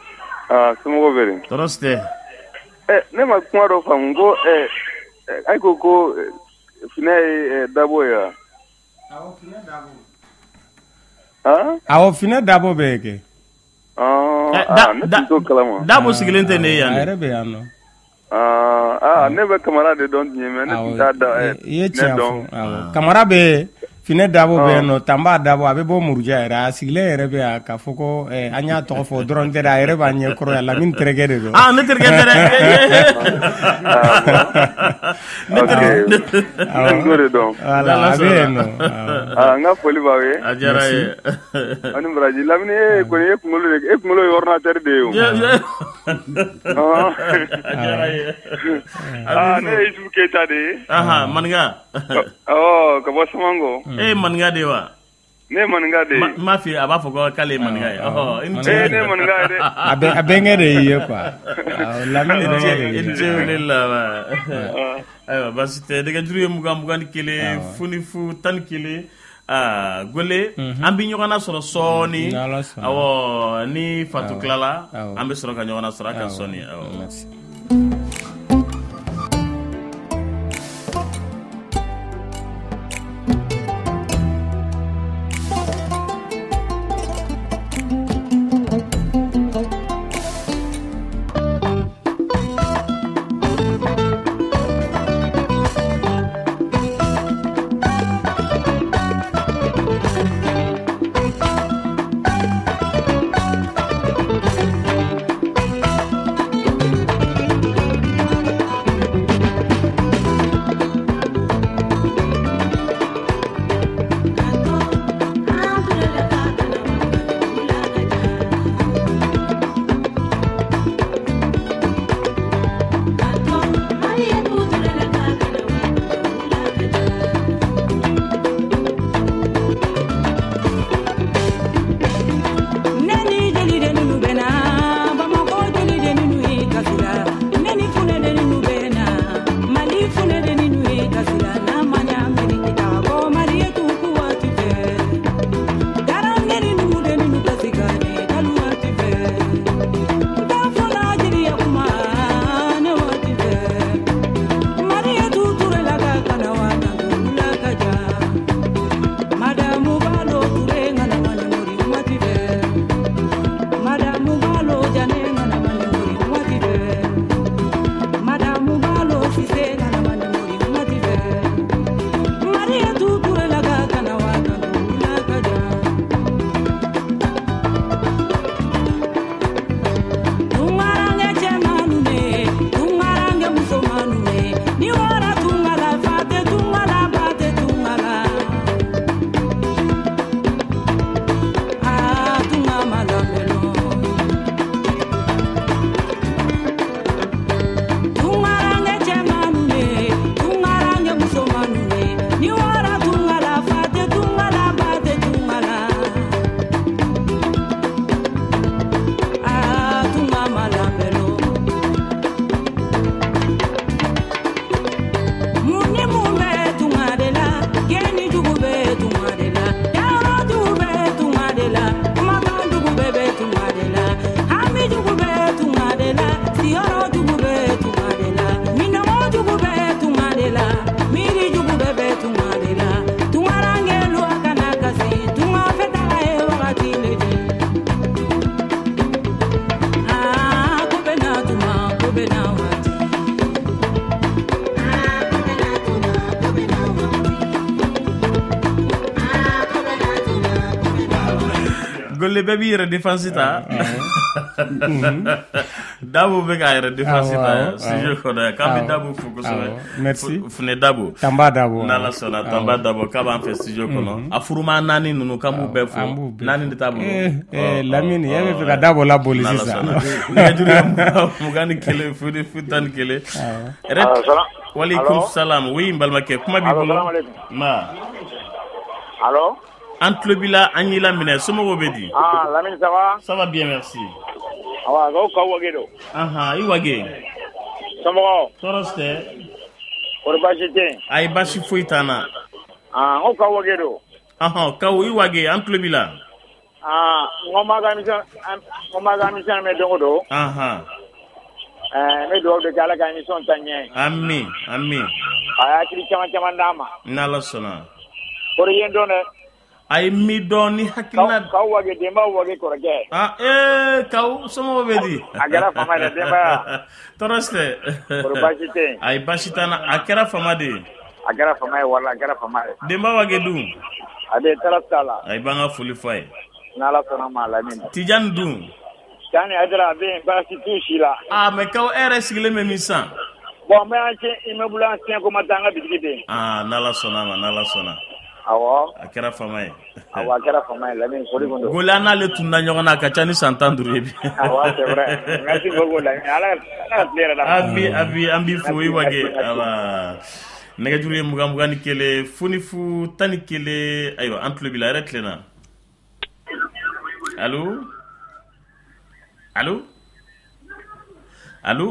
sumogo bere toroste ne ma kuma do fango ay ko fina dabo ya awo fina dabo beke dabo sigilente ne yande rebe yano ne be camarade don nyeme ne tada ye chafo camara be fine dabo be no tamba dabo abe bo murja era sigle rebe aka foko anya to fo dron te da rebe anya kro ya Lamine tregede do ne tregede ngore do ala abe no nga foli bawe ajara ani Brazil Lamine ko ne ngolo ordinateur de yo ajara ne isu keta de manga ka bo samango manga de wa ne manga de ma fi aba fogo kale manga ne manga de abenge de ye kwa Lamine de injilillah aywa basi te daga juru muga kele funi fu tan kele Gole ambi nyogana soro soni awo ni Fatou Klala ambi soro ka nyogana soro ka soni merci. Golle bɛ b'i yɛrɛ défense ta Dabo bɛ k'a yɛrɛ défense ta studio kɔnɔ k'an bɛ Dabo fo kosɛbɛ merci Fune Dabo Tamba Dabo n'Ala sɔnna Tamba Dabo k'a b'an fɛ studio kɔnɔ a furuma 4 ninnu k'an b'u bɛɛ fo 4 de t'a bolo Lamine e bɛ fɛ ka Dabo laboli sisan nɛgɛjuru ye 21 Fune 11 Walaikum salam oui n balimakɛ kuma b'i bolo ma allo an tulo b'i la an y'i laminɛ somɔgɔw bɛ di Lamine ça va ça va bien merci awa ko ka wage do i wage somɔgɔw tɔɔrɔ si tɛ kɔri baasi tɛ yen ayi baasi foyi t'an na ko ka wage do kawo i wage an tulo b'i la n ko ma ka émission mɛn don o don n bɛ dugawu de kɛ Ala ka émission ta ɲɛ ami a y'a hakili caman d'a ma n'Ala sɔnna kɔri yen dɔn dɛ a ye mi dɔn ni hakilina kaw wage denba wage kɔrɔkɛ kaw somɔgɔw bɛ di a kɛra fama ye denbaya tɔɔrɔ si tɛ kɔri baasi tɛ yen ayi baasi t'an na a kɛra fama de ye a kɛra fama ye wala a kɛra fama ye denba wage dun a bɛ tara t'a la ayi b'an ka foli fɔ a ye n'Ala sɔnna ma Lamine Tijani dun Tijani Hayidara a bɛ yen baasi t'u si la mais kaw e yɛrɛ sigilen bɛ min san bon n bɛ an cɛ immeuble ancien ko ma taa an ka bitigi bɛ yen n'Ala sɔnna ma n'Ala sɔnna awɔ a kɛra fama ye awɔ a kɛra fama ye Lamine foli kun don Gole an n'ale tunna ɲɔgɔn na a ka ca ni san 15 ye bi awɔ c'est vrai merci beaucoup Lamine Ala ka tile yɛrɛ la an b'i fo i wage nɛgɛjuru ye 21 fonifu 11 ayiwa an tulo b'i la yɛrɛ tilenna allo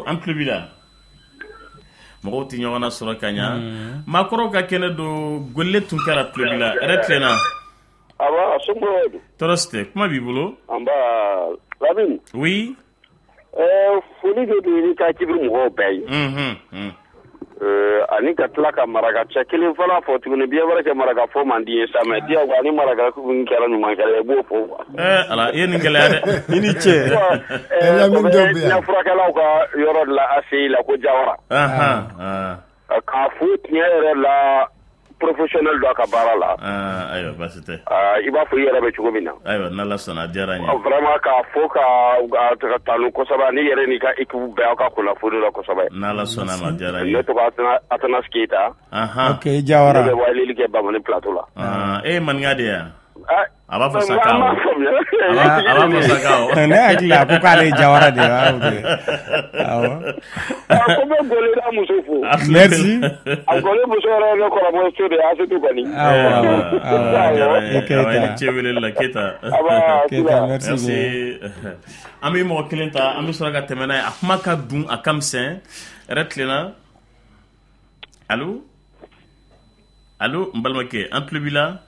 an tulo b'i la mɔgɔw tɛ ɲɔgɔn na sɔrɔ ka ɲa maakɔrɔw ka kɛnɛ do Gole tun kɛra tulo b'i la yɛrɛ tilenna awa somɔgɔw do tɔɔrɔ si tɛ kuma b'i bolo Lamine oui foli de do i ka kibiri mɔgɔw bɛɛ ye ani ka tila ka maraka cɛ kelen fana fɔ tuguni biɲɛ wɛrɛ kɛ maraka fɔ man di ye sa mais diya ani maraka kɛra ɲuman kɛra i b'o fɔ ala i ye nin gɛlɛya dɛ i ni ce ɲɛ furakɛlaw ka yɔrɔ de la ACI la ko Jawara k'a fo tiɲɛ yɛrɛ la professionnel dɔ ka baara la ayiwa baasi tɛ i b'a fɔ i yɛrɛ bɛ cogo min na ayiwa n'Ala sɔnna a diyara n ye vraiment k'a fo ka tanu kosɛbɛ ni yɛrɛ n'i ka équipe bɛɛ aw ka kunnafoni la kosɛbɛ n'Ala sɔnna ma a diyara n ye ne tɔgɔ Atanas Keita ok Jawara ne bɛ waleli kɛ Bamani plateau la e ye maninka de ye a b'a fɔ Saka a b'a fɔ Saka ne hakili la ko k'ale ye Jawara de ye awɔ ko bɛ Gole n'a muso fo merci a Gole muso yɛrɛ ye ne kɔrɔmuso de ye Asetu kɔni awɔ ce weleli la Keita merci an bɛ mɔgɔ kelen ta an bɛ sɔrɔ ka tɛmɛ n'a ye a kuma ka dun a ka misɛn yɛrɛ tilenna allo n balimakɛ an tulo b'i la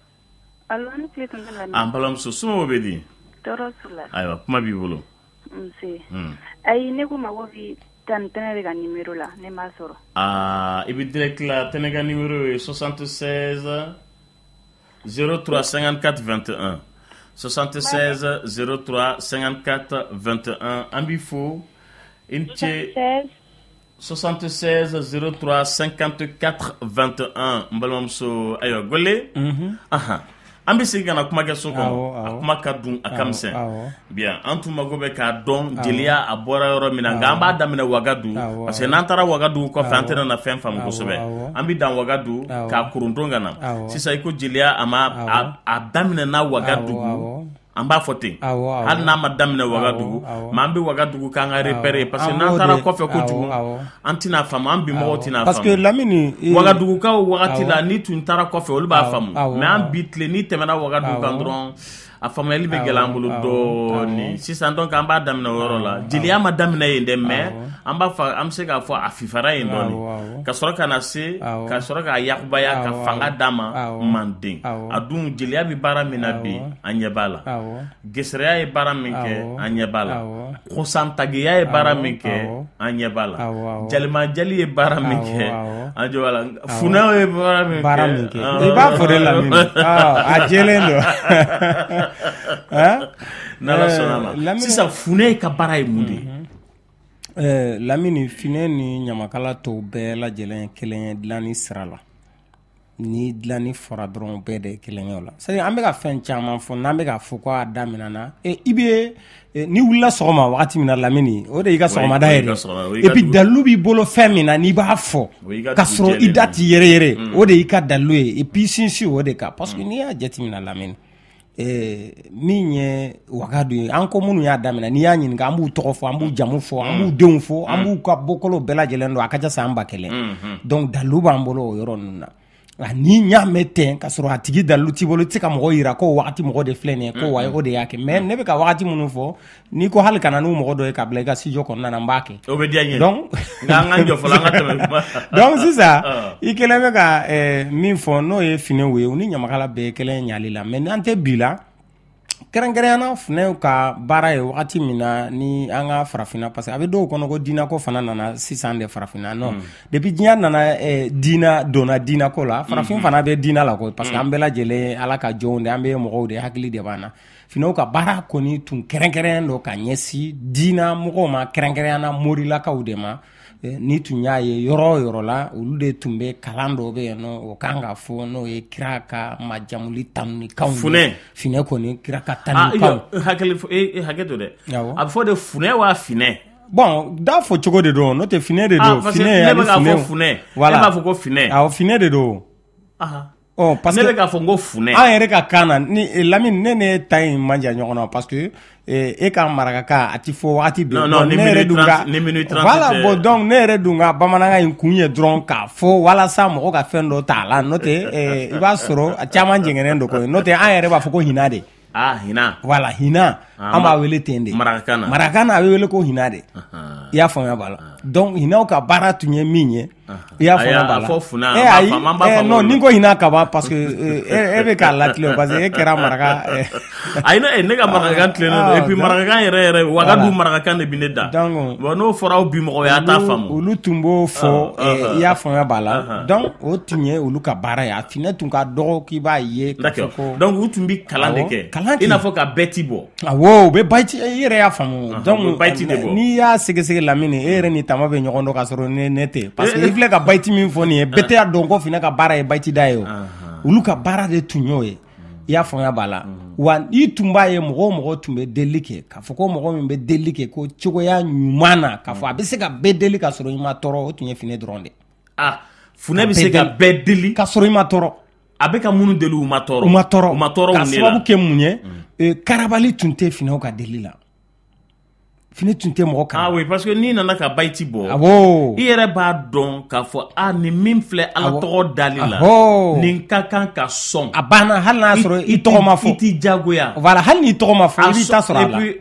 allo an tile tun bɛ an balimamuso somɔgɔw bɛ di tɔɔrɔ t'u la ayiwa kuma b'i bolo nse ayi ne ko mago bɛ tɛnɛ de ka numéro la ne m'a sɔrɔ i bɛ direct la tɛnɛ ka numéro ye 76 03 54 21 76 03 54 21 an b'i fo i ni ce 76 03 54 21 n balimamuso ayiwa Gole an bɛ segin ka na kuma kɛ so kɔnɔ a kuma ka dun a ka misɛn bien an tun mago bɛ k'a dɔn jeliya a bɔra yɔrɔ min na nka an b'a daminɛ Wagadu parce que n'an taara Wagadu kɔfɛ an tɛna na fɛn faamu kosɛbɛ an bɛ dan Wagadu k'a kurundon ka na sisan i ko jeliya a daminɛna Wagadugu an b'a fɔ ten hali n'a ma daminɛ Wagadugu mais an bɛ Wagadugu k'an ka repérer parce que n'an taara kɔfɛ kojugu an tɛna faamu an bi mɔgɔw tɛna faamu parce que Lamini Wagadugukaw wagati la ni tun taara kɔfɛ olu b'a faamu mais an bi tile ni tɛmɛna Wagadugu kan dɔrɔn a faamuyali bɛ gɛlɛya an bolo dɔɔni sisan donc an b'a daminɛ o yɔrɔ la jeliya ma daminɛ yen dɛ mais an bɛ se k'a fɔ a fifara yen dɔɔni ka sɔrɔ ka na se ka sɔrɔ k'a yakubaya ka fanga d'a ma Manden a dun jeliya bɛ baara min na bi an ɲɛ b'a la gesɛrɛya ye baara min kɛ an ɲɛ b'a la kosantagiya ye baara min kɛ an ɲɛ b'a la jalimajali ye baara min kɛ an jɔ b'a la funɛw ye baara min kɛ i b'a fɔ de Lamini a jɛlen don n'Ala sɔnna ma sisan funɛ ka baara ye mun de Lamini finɛ ni ɲamakala tɔw bɛɛ lajɛlen kelen ye dilanni sira la ni dilanni fɔra dɔrɔn bɛɛ de kelen ye la c'est an bɛ ka fɛn caman fɔ n'an bɛ ka fɔ ko a daminɛ na i bɛ ni wulila sɔgɔma wagati min na Lamini o de y'i ka sɔgɔmada yɛrɛ et puis dalu b'i bolo fɛn min na n'i b'a fɔ ka sɔrɔ i da t'i yɛrɛ o de y'i ka dalu ye et puis sinsin o de kan parce que n'i y'a jateminɛ Lamini min ye Wagadu ye an ko minnu y'a daminɛ n'i y'a ɲininka an b'u tɔgɔ fɔ an b'u jamu fɔ an b'u denw fɔ an b'u ka bɔkɔlɔw bɛɛ lajɛlen don a ka ca san 1000 donc dalu b'an bolo o yɔrɔ ninnu na ni ɲa mɛn ten ka sɔrɔ a tigi dalu t'i bolo tɛ ka mɔgɔ yira ko wagati mɔgɔ de filɛ nin ye ko wa o de y'a kɛ mais ne bɛ ka wagati minnu fɔ n'i ko hali kana n'u mɔgɔ dɔ ye ka bila i ka studio kɔnɔna na n b'a kɛ o bɛ diya n ye donc nka an ka jɔ fɔlɔ an ka tɛmɛ donc sisan i kɛlen bɛ ka min fɔ n'o ye Funɛw ye u ni Ɲamakala bɛɛ kɛlen ɲali la mais n'an tɛ bi la kɛrɛnkɛrɛnyana Funɛw ka baara ye wagati min na ni an ka farafinna parce que a bɛ dɔw kɔnɔ ko diinako fana nana sisan de farafinna non depuis diɲɛ nana diina donna diinako la farafin fana bɛ diina la koyi parce que an bɛɛ lajɛlen Ala ka jɔnw de an bɛ mɔgɔw de hakili de b'an na Funɛw ka baara kɔni tun kɛrɛnkɛrɛnnen don ka ɲɛsin diina mɔgɔw ma kɛrɛnkɛrɛnyana Morilakaw de ma ni tun y'a ye yɔrɔ yɔrɔ la olu de tun bɛ kalan dɔ bɛ yen nɔ o kan ka fɔ n'o ye kira ka majamuli tanunikaw Funɛ kɔni kira ka tanunikaw hakɛ to dɛ a bɛ fɔ de Funɛ wa Finɛ bon da fɔ cogo de don n'o tɛ Funɛ de don Finɛ ne bɛ ka fɔ Funɛ e b'a fɔ ko Finɛ awɔ Funɛ de don parce que ne bɛ k'a fɔ n ko Funɛ an yɛrɛ ka kan na ni Lamini ne ta in man jan ɲɔgɔn na parce que e ka marakakan a ti fɔ wagati bɛɛ non ne minute 30 voilà bon donc ne yɛrɛ dun ka bamanankan in kun ye dɔrɔn k'a fɔ walasa mɔgɔ ka fɛn dɔ t'a la n'o tɛ i b'a sɔrɔ a caman jɛngɛnen don koyi n'o tɛ an yɛrɛ b'a fɔ ko hina de hina voilà hina an b'a wele ten de marakakan na a bɛ wele ko hina de i y'a faamuya b'a la donc hinaw ka baara tun ye min ye i y'a faamuya b'a la non ni ko hina ka ban parce que e bɛ k'a latilen parce que e kɛra maraka ayi ne ka marakakan tilennen don et puis marakakan yɛrɛ Wagadu marakakan de bɛ ne da bon n'o fɔra aw bi mɔgɔ y'a t'a faamu olu tun b'o fɔ i y'a faamuya b'a la donc o tun ye olu ka baara ye a Funɛ tun ka dɔgɔ k'i b'a ye donc u tun bɛ kalan de kɛ i n'a fɔ ka bɛti bɔ awɔ u bɛ bayti i yɛrɛ y'a faamu donc n'i y'a sɛgɛsɛgɛ Lamini e yɛrɛ ni Tama bɛ ɲɔgɔn dɔn ka sɔrɔ ne tɛ parce que i filɛ ka bayti min fɔ nin ye bɛɛ tɛ y'a dɔn ko Funɛ ka baara ye bayti da ye o olu ka baara de tun y'o ye i y'a faamuya b'a la wa i tun b'a ye mɔgɔ o mɔgɔ tun bɛ delili kɛ k'a fɔ ko mɔgɔ min bɛ delili kɛ ko cogoya ɲuman na k'a fɔ a bɛ se ka bɛɛ deli ka sɔrɔ i ma tɔɔrɔ o tun ye Funɛ dɔrɔn de Funɛ bɛ se ka bɛɛ deli ka sɔrɔ i ma tɔɔrɔ a bɛ ka minnu deli u ma tɔɔrɔ ka sababu kɛ mun ye karabali tun tɛ Funɛw ka deli la Funɛ tun tɛ mɔgɔ kan oui parce que n'i nana ka bayti bɔ i yɛrɛ b'a dɔn k'a fɔ nin min filɛ Ala tɔgɔ dali la nin ka kan ka sɔn a banna hali n'a sɔrɔ i tɔgɔ ma fɔ i t'i jagoya voilà hali n'i tɔgɔ ma fɔ i b'i ta sɔrɔ a la et puis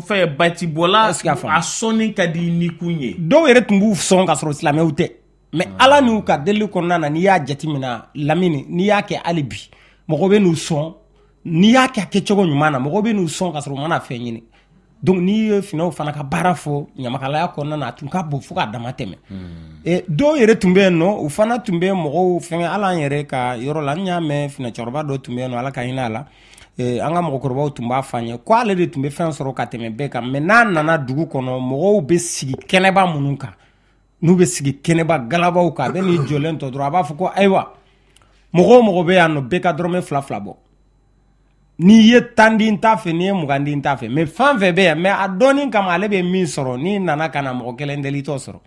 fɛn bayti bɔla a sɔnni ka di ni kun ye dɔw yɛrɛ tun b'u sɔn ka sɔrɔ silamɛw tɛ mais Ala n'u ka deli kɔnɔna na n'i y'a jateminɛ Lamini n'i y'a kɛ hali bi mɔgɔ bɛ n'u sɔn n'i y'a kɛ a kɛcogo ɲuman na mɔgɔ bɛ n'u sɔn ka sɔrɔ u mana fɛn ɲini donc n'i ye Funɛw fana ka baara fɔ Ɲamakalaya kɔnɔna na a tun ka bon fo k'a dama tɛmɛ dɔw yɛrɛ tun bɛ yen nɔ u fana tun bɛ mɔgɔw fɛngɛ ala an yɛrɛ ka yɔrɔ la n y'a mɛn Funɛ cɛkɔrɔba dɔ tun bɛ yen nɔ Ala ka hinɛ a la an ka mɔgɔkɔrɔbaw tun b'a fɔ an ye ko ale de tun bɛ fɛn sɔrɔ ka tɛmɛ bɛɛ kan mais n'a nana dugu kɔnɔ mɔgɔw bɛ sigi kɛnɛba minnu kan n'u bɛ sigi kɛnɛba galabaw kan a bɛ n'i jɔlen tɔ dɔrɔn a b'a fɔ ko ayiwa mɔgɔ o mɔgɔ bɛ yan nɔ bɛɛ ka dɔrɔmɛ 2 bɔ n'i ye 10 di n t'a fɛ n'i ye 20 di n t'a fɛ mais fɛn fɛn bɛ yan mais a dɔɔni kama ale bɛ min sɔrɔ n'i nana ka na mɔgɔ kelen deli t'o sɔrɔ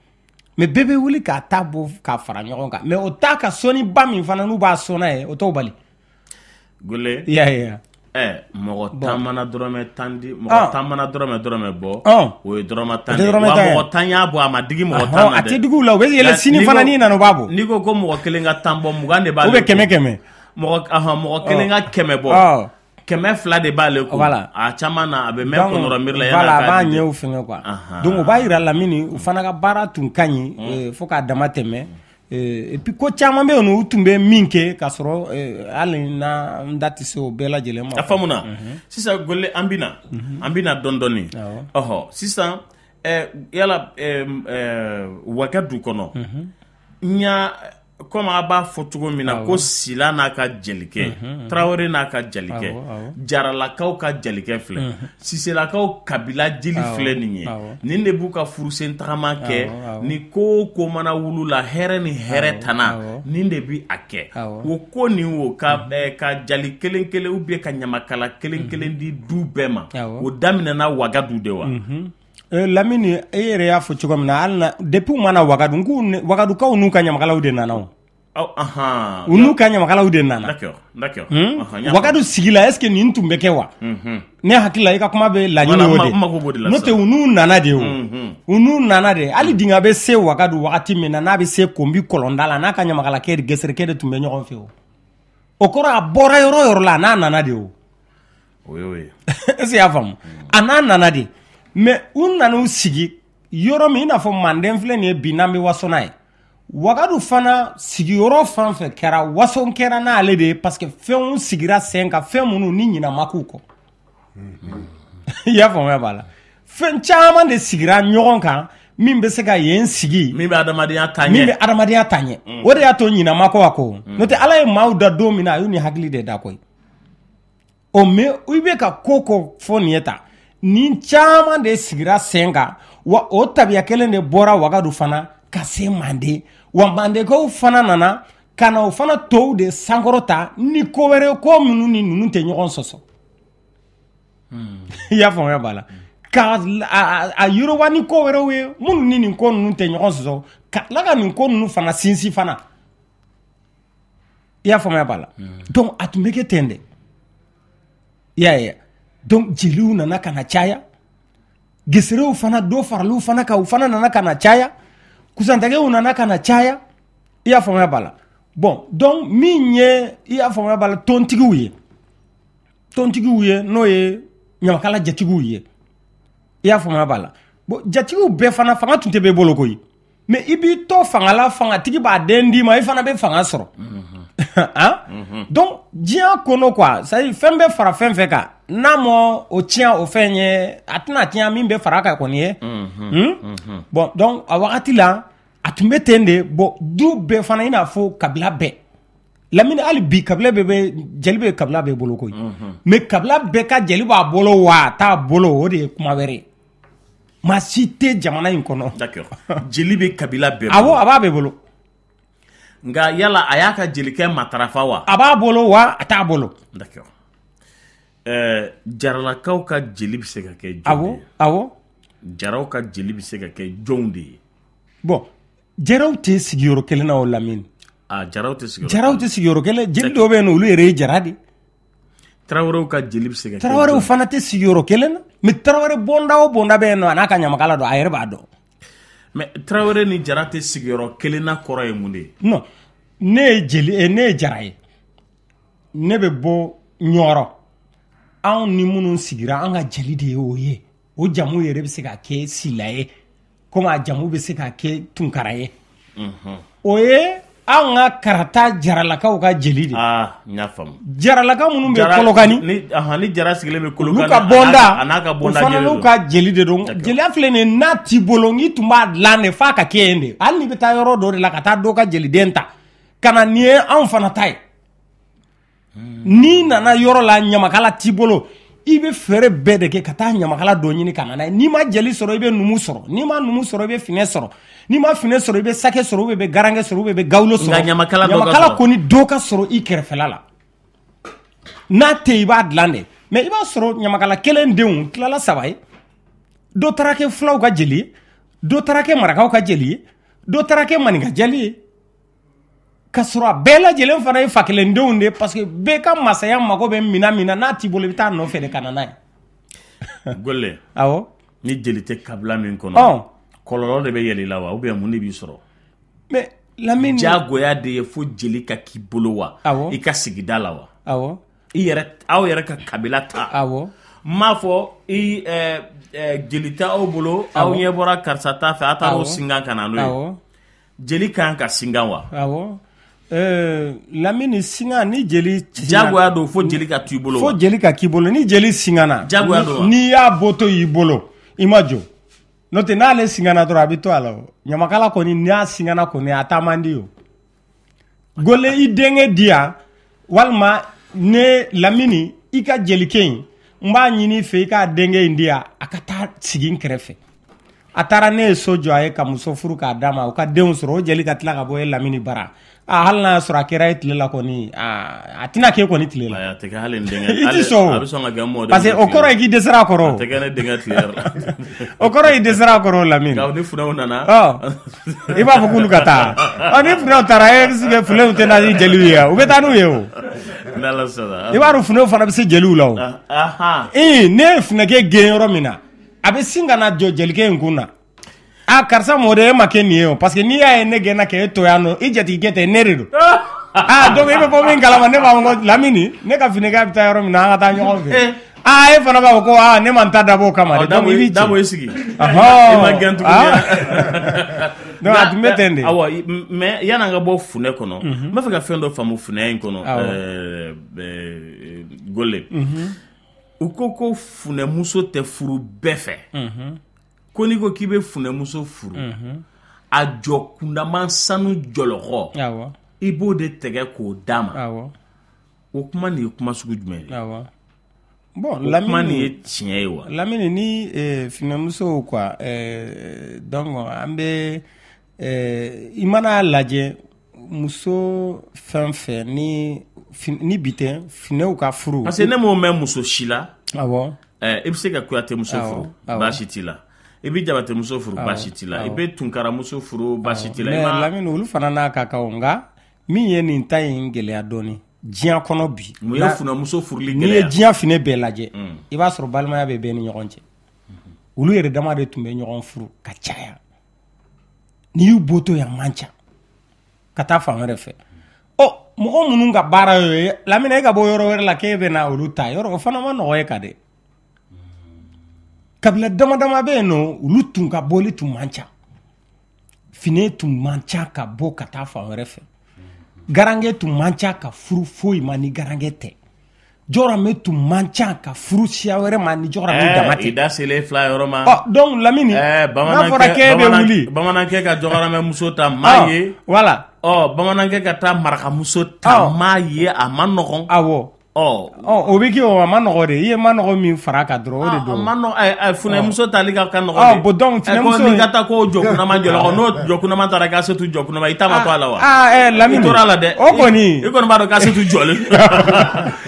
mais bɛɛ bɛ wuli k'a ta bɔ k'a fara ɲɔgɔn kan mais o t'a ka sɔnni ba min fana n'u b'a sɔn n'a ye o t'o bali Gole mɔgɔ 10 mana dɔrɔmɛ 10 di mɔgɔ 10 mana dɔrɔmɛ bɔ o ye dɔrɔmɛ 10 de wa mɔgɔ 10 y'a bɔ a ma digi mɔgɔ 10 na dɛ a tɛ digi u la u bɛ yɛlɛ sini fana n'i nana u b'a bɔ n'i ko mɔgɔ kelen ka 10 bɔ 20 de b'ale ou bien 100 mɔgɔ kelen ka 100 bɔ 200 de b'ale ko a caman na a bɛ mɛn kɔnɔrɔ miiri la voilà a b'a ɲɛw fɛngɛ quoi donc o b'a yira Lamini u fana ka baara tun ka ɲi fo k'a dama tɛmɛ et puis ko caman bɛ yen nɔ u tun bɛ min kɛ k'a sɔrɔ hali na n da tɛ se o bɛɛ lajɛlen ma a faamuna sisan Gole an bɛna dɔɔni sisan yala Wagadu kɔnɔ n y'a comme a b'a fɔ cogo min na ko Sila n'a ka jelikɛ Traoré n'a ka jelikɛ Jaralakaw ka jelikɛ filɛ Siselakaw kabila jeli filɛ nin ye nin de b'u ka furusen tagama kɛ ni ko mana wulu la hɛrɛ ni hɛrɛ tana nin de bi a kɛ o ko nin wo ka jali kelen kelen ou bien ka ɲamakala kelen kelen di du bɛɛ ma o daminɛna Wagadu de wa Lamini e yɛrɛ y'a fɔ cogo min na hali na depuis mana Wagadukaw n'u ka ɲamakalaw de nana u n'u ka ɲamakalaw de nana d'accord Wagadu sigila est ce que nin tun bɛ kɛ wa ne hakili la i ka kuma bɛ laɲini o de n'o tɛ u n'u nana de u n'u nana de hali dinga bɛ se Wagadu wagati min na n'a bɛ se Konbi Kɔlɔnda la n'a ka ɲamakalakɛ Gɛsɛrikɛ de tun bɛ ɲɔgɔn fɛ o kɔrɔ a bɔra yɔrɔ yɔrɔ la n'a nana de o est ce que y'a faamu a n'a nana de mais u nana u sigi yɔrɔ min i n'a fɔ Manden filɛ nin ye bi n'an bɛ waso n'a ye Wagadu fana sigiyɔrɔ fan fɛ kɛra waso kɛra n'ale de ye parce que fɛnw sigira sen kan fɛn minnu ni ɲina ma k'u kɔ i y'a faamuya b'a la fɛn caman de sigira ɲɔgɔn kan min bɛ se ka yen sigi min bɛ adamadenya taa ɲɛ o de y'a to ɲina ma kɔ a kɔ n'o tɛ Ala ye maaw da don min na a y'u ni hakili de da koyi o mais i bɛ ka ko fɔ nin ye ta nin caman de sigira sen kan wa o tabiya kelen de bɔra Wagadu fana ka se Manden wa Mandekaw fana nana ka na o fana tɔw de sankɔrɔta ni ko wɛrɛ ko minnu ni ninnu tɛ ɲɔgɔn sɔsɔ i y'a faamuya b'a la ka a yiriwa ni ko wɛrɛw ye minnu ni nin ko ninnu tɛ ɲɔgɔn sɔsɔ ka tila ka nin ko ninnu fana sinsin fana i y'a faamuya b'a la donc a tun bɛ kɛ ten de i y'a ye donc jeliw nana ka na caya Geserew fana dɔ faraliw fana kan u fana nana ka na caya Kusantagew nana ka na caya i y'a faamuya b'a la bon donc min ye i y'a faamuya b'a la tontigiw ye n'o ye ɲamakala jatigiw ye i y'a faamuya b'a la bon jatigiw bɛɛ fana fanga tun tɛ bɛɛ bolo koyi mais i b'i to fanga la fangatigi b'a den d'i ma i fana bɛ fanga sɔrɔ donc diɲɛ kɔnɔ quoi c'est à dire fɛn bɛ fara fɛn fɛn kan n'a ma o tiɲɛ o fɛn ye a tɛna tiɲɛ min bɛ fara kan kɔni ye bon donc a wagati la a tun bɛ ten de bon du bɛɛ fana i n'a fɔ kabila bɛɛ Lamini hali bi kabila bɛɛ jeli bɛ kabila bɛɛ bolo koyi mais kabila bɛɛ ka jeli b'a bolo wa a t'a bolo o de ye kuma wɛrɛ ye maa si tɛ jamana in kɔnɔ d'accord jeli bɛ kabila bɛɛ bolo a b'a bɛɛ bolo nka yala a y'a ka jelikɛ matarafa wa a b'a bolo wa a t'a bolo d'accord Jaralakaw ka jeli bɛ se ka kɛ jɔn de ye Jaraw ka jeli bɛ se ka kɛ jɔn de ye bon Jaraw tɛ sigiyɔrɔ kelen na o Lamini Jaraw tɛ sigiyɔrɔ kelen jeli dɔw bɛ yen olu yɛrɛ ye Jara de Traoré ka jeli bɛ se ka kɛ Traoré fana tɛ sigiyɔrɔ kelen na mais Traoré bonda o bonda bɛ yen nɔ a n'a ka ɲamakala dɔn a yɛrɛ b'a dɔn mais Traoré ni Jara tɛ sigiyɔrɔ kelen na kɔrɔ ye mun de ye non ne ye Jara ye ne bɛ bɔ Ɲɔrɔ anw ni minnu sigira an ka jeli de ye o ye o jamu yɛrɛ bɛ se ka kɛ Sila ye komi a jamu bɛ se ka kɛ Tunkara ye o ye an ka karata Jaralakaw ka jeli de n y'a faamu Jaralaka minnu bɛ Kolokani ni Jara sigilen bɛ Kolokani olu ka bonda o fana n'u ka jeli de don jeliya filɛ nin ye n'a t'i bolo n'i tun b'a dilan de f'a ka kɛ yen de hali n'i bɛ taa yɔrɔ dɔ de la ka taa dɔ ka jeliden ta ka na nin ye anw fana ta ye n'i nana yɔrɔ la ɲamakala t'i bolo i bɛ fɛɛrɛ bɛɛ de kɛ ka taa ɲamakala dɔ ɲini ka na n'a ye n'i ma jeli sɔrɔ i bɛ numu sɔrɔ n'i ma numu sɔrɔ i bɛ finɛ sɔrɔ n'i ma finɛ sɔrɔ i bɛ sake sɔrɔ ou bien i bɛ garankɛ sɔrɔ ou bien i bɛ gawulo sɔrɔ ɲamakala kɔni dɔ ka sɔrɔ i kɛrɛfɛla la n'a tɛ i b'a dilan de mais i b'a sɔrɔ ɲamakala kelen denw tilala 3 ye dɔ taara kɛ fulaw ka jeli ye dɔ taara kɛ marakaw ka jeli ye dɔ taara kɛ maninka jeli ye ka sɔrɔ a bɛɛ lajɛlen fana ye fakelendenw de parce que bɛɛ ka masaya mago bɛ mina min na n'a t'i bolo i bɛ taa nɔfɛ de ka na n'a ye Gole awɔ ni jeli tɛ kabila min kɔnɔ kɔlɔlɔ de bɛ yɛlɛ i la wa ou bien mun de b'i sɔrɔ mais Lamini jagoya de ye fo jeli ka k'i bolo wa i ka sigida la wa aw yɛrɛ ka kabila ta m'a fɔ jeli tɛ aw bolo aw ɲɛ bɔra karisa ta fɛ a taara o singan ka na n'o ye jeli kan ka singan wa Lamini singa ni jeli jagoya do fo jeli ka t'i bolo fo jeli ka k'i bolo ni jeli singana jagoya do ni y'a boto y'i bolo i ma jɔ n'o tɛ n'ale singana dɔrɔn a bɛ to a la ɲamakala kɔni n'a singana kɔni a taa man di o gole i denge dia walma ne Lamini i ka jelikɛ in n b'a ɲini fɛ i k'a denkɛ in di yan a ka taa sigi n kɛrɛfɛ a taara ne ye so jɔ a ye ka muso furu k'a d'a ma u ka denw sɔrɔ o jeli ka tila ka bɔ Lamini bara hali n'a y'a sɔrɔ a kɛra e tile la kɔni a tɛna k'e kɔni tile la a tɛ kɛ hali n denkɛ i tɛ sɔn a bɛ sɔn ka kɛ mɔden parce que o kɔrɔ ye k'i dɛsɛra a kɔrɔ a tɛ kɛ ne denkɛ tile yɛrɛ la o kɔrɔ ye dɛsɛra a kɔrɔ Lamini nka ni funɛw nana i b'a fɔ k'olu ka taa ni funɛw taara e sigi funɛw tɛ na ni jeliw ye u bɛ taa n'u ye o i b'a dɔn funɛw fana bɛ se jeliw la o ne ye funɛkɛ gɛn yɔrɔ min na a bɛ sin ka na jɔ jelikɛ in kun na karisa mɔden e ma kɛ nin ye o parce que n'i y'a ye ne gɛnna k'e to yan nɔ i jatigikɛ tɛ ne de don donc i bɛ bɔ min kalama ne b'a fɔ ko Lamini ne ka funɛkɛ bɛ taa yɔrɔ min na an ka taa ɲɔgɔn fɛ e fana b'a fɔ ko ne ma n ta dabɔ o kama donc i b'i ci dabɔ i sigi i ma gɛn tuguni donc a tun bɛ ten de awɔ mais yan'an ka bɔ funɛ kɔnɔ n b'a fɛ ka fɛn dɔ faamu funɛ in kɔnɔ Gole u ko funɛmuso tɛ furu bɛɛ fɛ ko n'i ko k'i bɛ funɛmuso furu a jɔ kundama sanu jɔlɔkɔ i b'o de tigɛ k'o d'a ma o kuma nin ye kuma sugu jumɛn ye bon o kuma nin ye tiɲɛ ye wa Lamini ni funɛmuso quoi donc an bɛ i mana lajɛ muso fɛn fɛn ni bi tɛ funɛw ka furu parce que ne m'o mɛn muso si la awɔ i bɛ se ka Kuyate muso furu baasi t'i la i bɛ Jabate muso furu baasi t'i la i bɛ Tunkara muso furu baasi t'i la mais Lamini olu fana n'a ka kan nka min ye nin ta in gɛlɛya dɔɔni diɲɛ kɔnɔ bi mun ye funɛmuso furuli gɛlɛya n'i ye diɲɛ funɛ bɛɛ lajɛ i b'a sɔrɔ balimaya bɛ bɛɛ ni ɲɔgɔn cɛ olu yɛrɛ dama de tun bɛ ɲɔgɔn furu ka caya n'i y'u bɔtɔ yan man ca ka taa fan wɛrɛ fɛ mɔgɔ minnu ka baara y'o ye Lamini e ka bɔ yɔrɔ wɛrɛ la k'e bɛ na olu ta yɔrɔ o fana ma nɔgɔ ye ka dɛ kabila dama dama bɛ yen nɔ olu tun ka bɔli tun man ca fini tun man ca ka bɔ ka taa fan wɛrɛ fɛ garange tun man ca ka furu foyi ma ni garange tɛ jɔrɔmɛ tun man ca ka furu siya wɛrɛ ma ni jɔrɔmɛ dama tɛ i da selen fila yɔrɔ ma donc Lamini n'a fɔra k'e bɛ wuli bamanankɛ ka jɔrɔmɛ muso ta m'a ye voilà bamanankɛ ka taa marakamuso ta m'a ye a ma nɔgɔn awɔ o bɛ kɛ o a ma nɔgɔ de i ye ma nɔgɔ min fara kan dɔrɔn o de don ma nɔgɔ funɛmuso tali ka nɔgɔ de bon donc funɛmuso n'i ka taa ko jɔkunama jɔlɔkɔ n'o jɔkunama taara k'a se tu jɔkunama i ta ma to a la wa Lamini i tora a la dɛ o kɔni i kɔni b'a dɔn k'a se tu jɔlen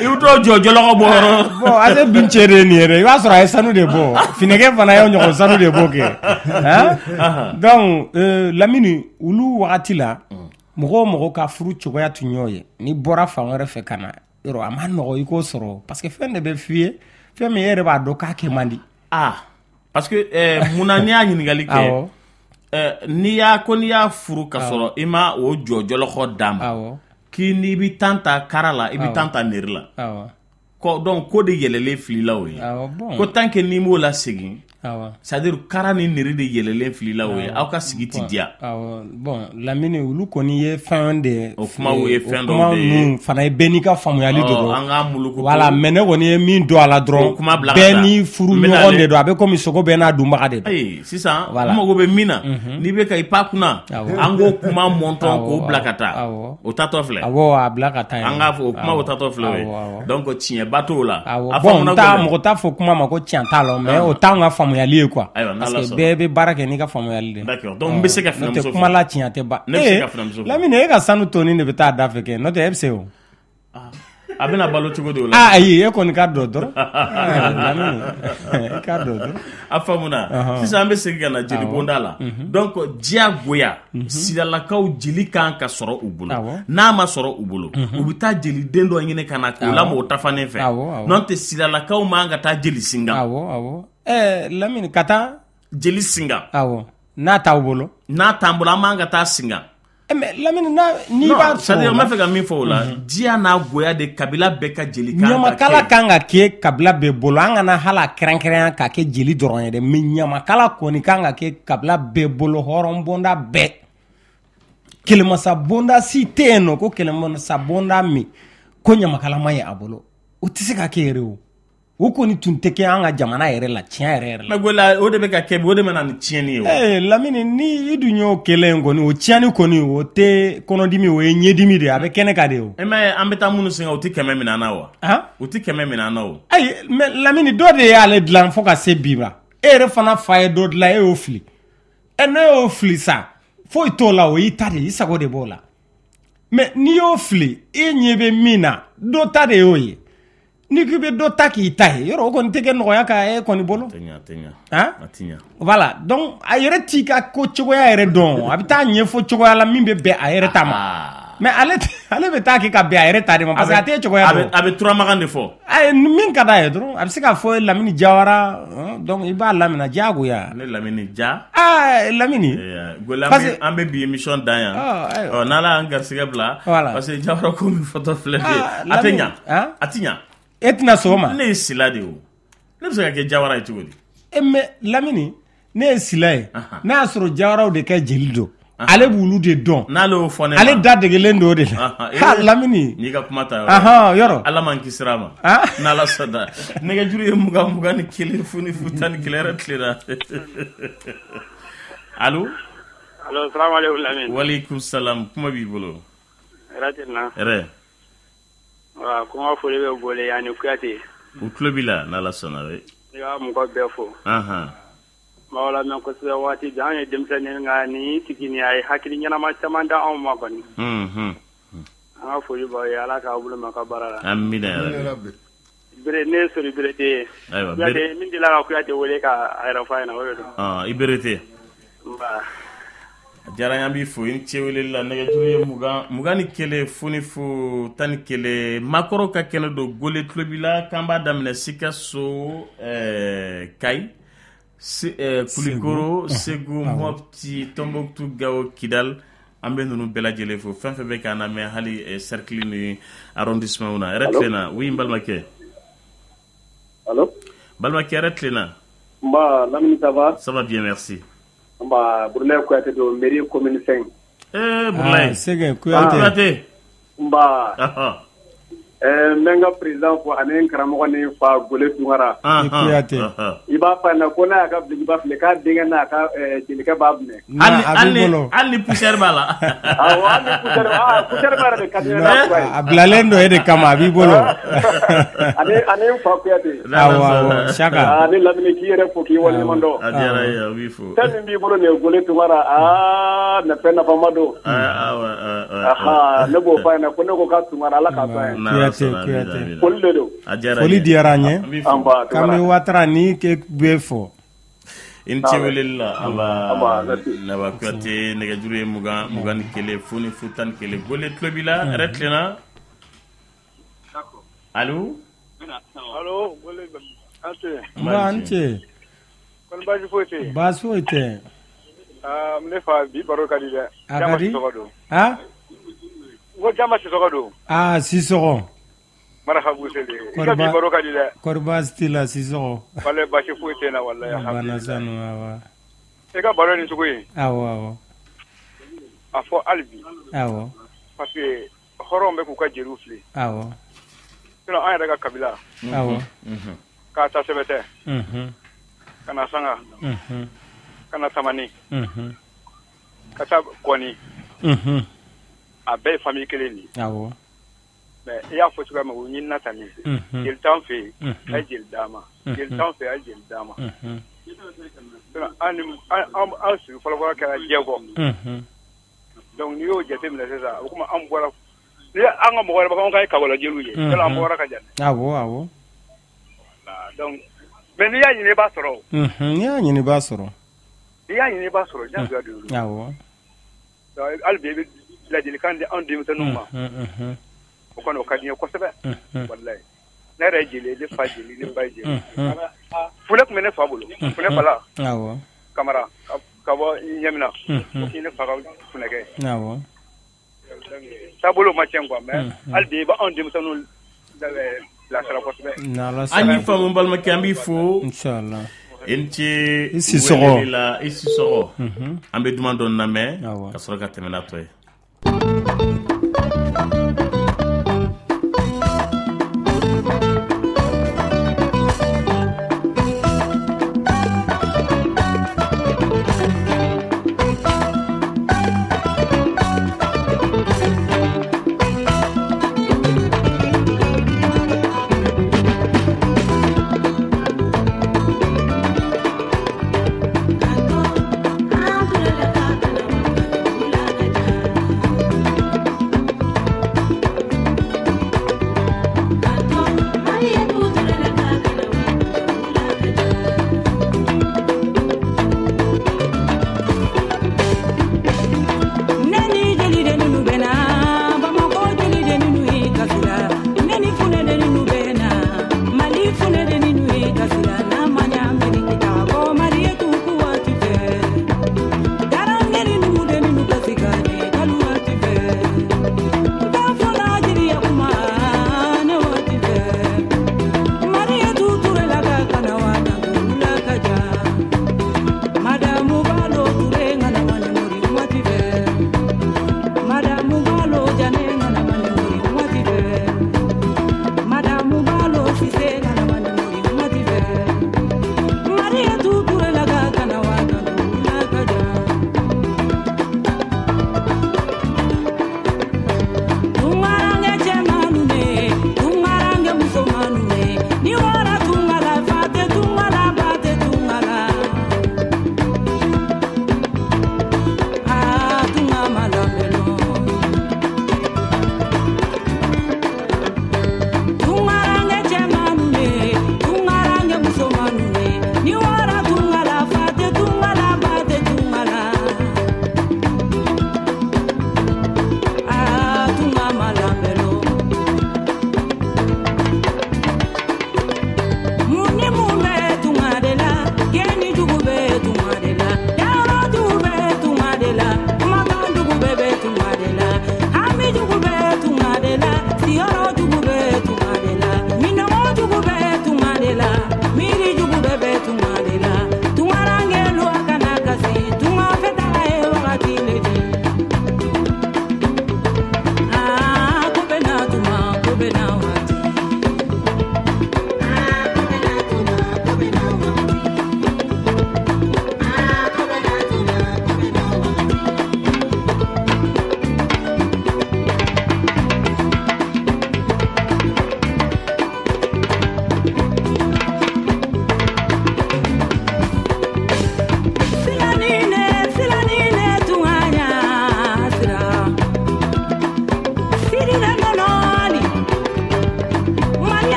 i bɛ t'o jɔ jɔlɔkɔ bɔ yɔrɔ bon a se bin cɛ de ye nin yɛrɛ i b'a sɔrɔ a ye sanu de bɔ finɛkɛ fana ye ɲɔgɔn sanu de b'o kɛ donc Lamini olu wagati la mɔgɔ o mɔgɔ ka furu cogoya tun y'o ye n'i bɔra fan wɛrɛ fɛ ka na yɔrɔ a ma nɔgɔ i k'o sɔrɔ parce que fɛn de bɛ f'i ye fɛn min e yɛrɛ b'a dɔn k'a kɛ man di parce que munna n'i y'a ɲininkali kɛ n'i y'a furu ka sɔrɔ i ma o jɔ jɔlɔkɔ d'a ma k'i n'i bɛ tan ta kara la i bɛ tan ta neri la donc ko de yɛlɛlen filila o ye ko tant que n'i m'o la segin c'est à dire kara ni neri de yɛlɛlen filila o ye aw ka sigi ti diya bon Lamini olu kɔni ye fɛn de o kumaw ye fɛn dɔ de ye fana ye bɛɛ n'i ka faamuyali de don an ka muluku voilà mais ne kɔni ye min don a la dɔrɔn bɛɛ ni furu ɲɔgɔn de don a bɛ komi sogo bɛɛ n'a dunbaga de don sisan n mago bɛ min na n'i bɛ ka i pan kunna an k'o kuma mɔntɔn k'o bila ka taa o tatɔ filɛ awɔ a bila ka taa an k'a fɔ o kuma o tatɔ filɛ o ye donc tiɲɛba t'o la bon mɔgɔ t'a fɔ kuma ma ko tiɲɛ t'a la mais o t'anw ka faamuyali ye quoi parce que bɛɛ bɛ baara kɛ n'i ka faamuyali de d'accord donc n bɛ se ka funɛmuso furu kuma la tiɲɛ tɛ ban ne bɛ se ka funɛmuso furu Lamini e ka sanu toni de bɛ taa da fɛ kɛ n'o tɛ e bɛ se o a bɛna balo cogo di o la ayi e kɔni ka dɔ dɔrɔn Lamini e ka dɔ dɔrɔn a faamuna sisan an bɛ segin ka na jeli bonda la donc diyagoya sidalakaw jeli kan ka sɔrɔ u bolo n'a ma sɔrɔ u bolo u bɛ taa jeli den dɔ ɲini ka na k'o lamɔ o tafanen fɛ n'o tɛ sidalakaw man ka taa jeli singa Lamini ka taa jeli singa n'a t'aw bolo n'a t'an bolo an man ka taa singa mais Lamini n'i b'a fɔ c'est-à-dire n b'a fɛ ka min fɔ o la diya n'a goya de kabila bɛɛ ka jeli kan ka kɛ ɲamakala kan ka kɛ kabila bɛɛ bolo an kana hali a kɛrɛnkɛrɛnya ka kɛ jeli dɔrɔn ye dɛ mais ɲamakala kɔni kan ka kɛ kabila bɛɛ bolo hɔrɔn bonda bɛɛ kɛlɛmasa bonda si tɛ yen nɔ ko kɛlɛmasa bonda min ko ɲamakala ma ye a bolo o tɛ se ka kɛ yɛrɛ o o kɔni tun tɛ kɛ an ka jamana yɛrɛ la tiɲɛ yɛrɛ la. mais gola o de bɛ ka kɛ o de mana ni tiɲɛni ye. Lamini ni i dun y'o kɛlen kɔni o tiɲɛni kɔni o tɛ kɔnɔdimi o ye ɲɛdimi de a bɛ kɛnɛ ka de o. mais an bɛ taa minnu sen o tɛ 100 minɛ an na wa. o tɛ 100 minɛ an na o. ayi mais Lamini dɔ de y'ale dilan fo ka se bi ma e yɛrɛ fana fa ye dɔ dilan e y'o fili ne y'o fili sa foyi t'o la o y'i ta de i sago de b'o la mais n'i y'o fili e ɲɛ bɛ min na dɔ ta de y'o ye. Ni k'i bɛ dɔ ta k'i ta ye yɔrɔ o kɔni tɛ kɛ nɔgɔya ka e kɔni bolo. Tɛ voilà donc a yɛrɛ t'i ka ko cogoya yɛrɛ dɔn a bɛ taa ɲɛfɔ cogoya la min bɛ bɛn a yɛrɛ ta ma mais ale bɛ taa kɛ ka bɛn a yɛrɛ ta de ma parce que a t'e cogoya dɔn. a bɛ turamagan de fɔ. min ka d'a ye dɔrɔn a bɛ se k'a fɔ Lamini Jawara donc i b'a lamina diyagoya. ne Lamini Ja. Lamini. parce que an bɛ bi émission dan yan n'ala y'an garisɛgɛ bila. parce que Jawara ko min fɔtɔ filɛ de a tɛ ɲa a tɛ ɲa. E tɛna sɔn o ma. ne ye sila de o ne bɛ se ka kɛ Jawara ye cogo di. mais Lamini ne ye sila ye n'a y'a sɔrɔ Jawaraw de kɛ jeli don ale b'olu de dɔn. n'ale y'o fɔ ne ma ale da degelen don o de la. Lamini. n'i ka kuma ta yɔrɔ. ala man kisira ma. n'ala sɔnna nɛgɛjuru ye 20 ni 1 fu ni 10 ni 1 yɛrɛ tilela. allo. allo salaamaaleykum Lamini. waaleykum salam kuma b'i bolo. hɛrɛ tɛ na. hɛrɛ. waaw kuma foli bɛ bolo yanni Kuyate. u tulo b'i la n'ala sɔnna we. i ka mɔgɔ bɛɛ fo. maaw la mɛn kosɛbɛ waati jan an ye denmisɛnnin nka ni tigi ni a ye hakili ɲɛnama caman da anw ma kɔni. an ka foli b'aw ye ala k'aw bolo mɛn ka baara la. amina yarabi. bere ne ye sori Berete ye. ayiwa Kuyate min dila ka Kuyate wele k'a yɛrɛ fɔ a ɲɛna o de don. i Berete. nba. diyara n ye an b'i fo i ni ce weleli la nɛgɛjuru ye 20 ni 1 fu ni fu 10 ni 1 makɔrɔ ka kɛnɛ don gole tulo b'i la k'an b'a daminɛ Sikaso Kayi Kulikoro Segu Mopti Tombouctou Gao Kidal an bɛ ninnu bɛɛ lajɛlen fo fɛn fɛn bɛ k'an lamɛn hali cercle ni arrondissement na yɛrɛ tilenna oui n balimakɛ. allo. balimakɛ yɛrɛ tilenna. nba Lamini ça va. ça va bien merci. nba Burulayi Kuyate don mairie commune 5. Burulayi. Sɛgɛn Kuyate. nba. n bɛ n ka président fo ani n karamɔgɔ ni fa Gole Tunkara. Kuyate. i b'a fɔ a ɲɛna ko n'a y'a ka bilekiba filɛ k'a denkɛ n'a ka jelikɛ b'a minɛ. hali ni poussière b'a la. awɔ hali ni poussière b'a yɛrɛ de ka di ne n'a kura ye. a bilalen dɔ e de kama a b'i bolo. ani n fa Kuyate. awɔ Saka. ni Lamini k'i yɛrɛ fo k'i waleɲuman dɔn. a diyara ye a b'i fo. fɛn min b'i bolo nin ye Gole Tunkara fɛn nafama don. ne b'o fɔ a ɲɛna ko ne ko ka Tunkara ala k'a to a ye. Kuyate. foli de don. foli diyara an ye. k'an bɛ Watara ni ke bɛ fɔ. i ni ce weleli la an b'a Naba Kuyate nɛgɛjuru ye 20 ni 1 fu ni fu 10 ni 1 Gole tulo b'i la yɛrɛ tilenna. allo. allo Gole an tɛ. nba an cɛ. kɔni baasi foyi tɛ yen. baasi foyi tɛ. ne fa bi baro ka di dɛ. a ka di. n ko Jama Sisɔgɔ don. Sisɔgɔ. maraka buseli. i ka bi baro ka di dɛ. kɔri baasi t'i la Sisɔgɔ. walayi baasi foyi tɛ n na walayi. bana sanu awɔ. i ka baro ni cogo in. awɔ. a fɔ hali bi. awɔ. parce que hɔrɔnw bɛ k'u ka jeliw fili. awɔ. sinon an yɛrɛ ka kabila. awɔ. k'a ta sɛbɛtɛ. ka na sanga. ka na tamani. ka taa kɔni. a bɛɛ ye famille kelen de ye. awɔ. mais i y'a fɔ cogoya min o ɲinina ta min fɛ. jeli t'an fɛ yen a ye jeli d'a ma. jeli t'an fɛ a ye jeli d'a ma. an sigi fɔlɔfɔlɔ kɛra jɛkɔ. donc n'i y'o jateminɛ sisan o kuma an bɔra ni an ka mɔgɔ wɛrɛ b'a fɔ an ka ye kabɔlɔjeliw ye. yala an bɔra ka jan. awɔ. donc mais n'i y'a ɲini i b'a sɔrɔ. n'i y'a ɲini i b'a sɔrɔ. n'i y'a ɲini i b'a sɔrɔ diyagoya de don. awɔ. hali bi i bɛ ladilikan di anw denmisɛnninw ma. o kɔni o ka di n ye kosɛbɛ. walayi ne yɛrɛ ye jeli ye ne fa jeli ne ba ye jeli. funɛ tun bɛ ne fa bolo. funɛ bala. awɔ. kamara ka bɔ ɲɛmina. o k'i ne fa ka funɛkɛ. awɔ. taabolo ma tiɲɛ quoi mais hali bi i bɛ anw denmisɛnninw bilasira kosɛbɛ. an y'i faamu balimakɛ an b'i fo. inshallah. i ni ce i Sisɔgɔ. i Sisɔgɔ. an bɛ duman dɔ lamɛn ka sɔrɔ ka tɛmɛ n'a tɔ ye.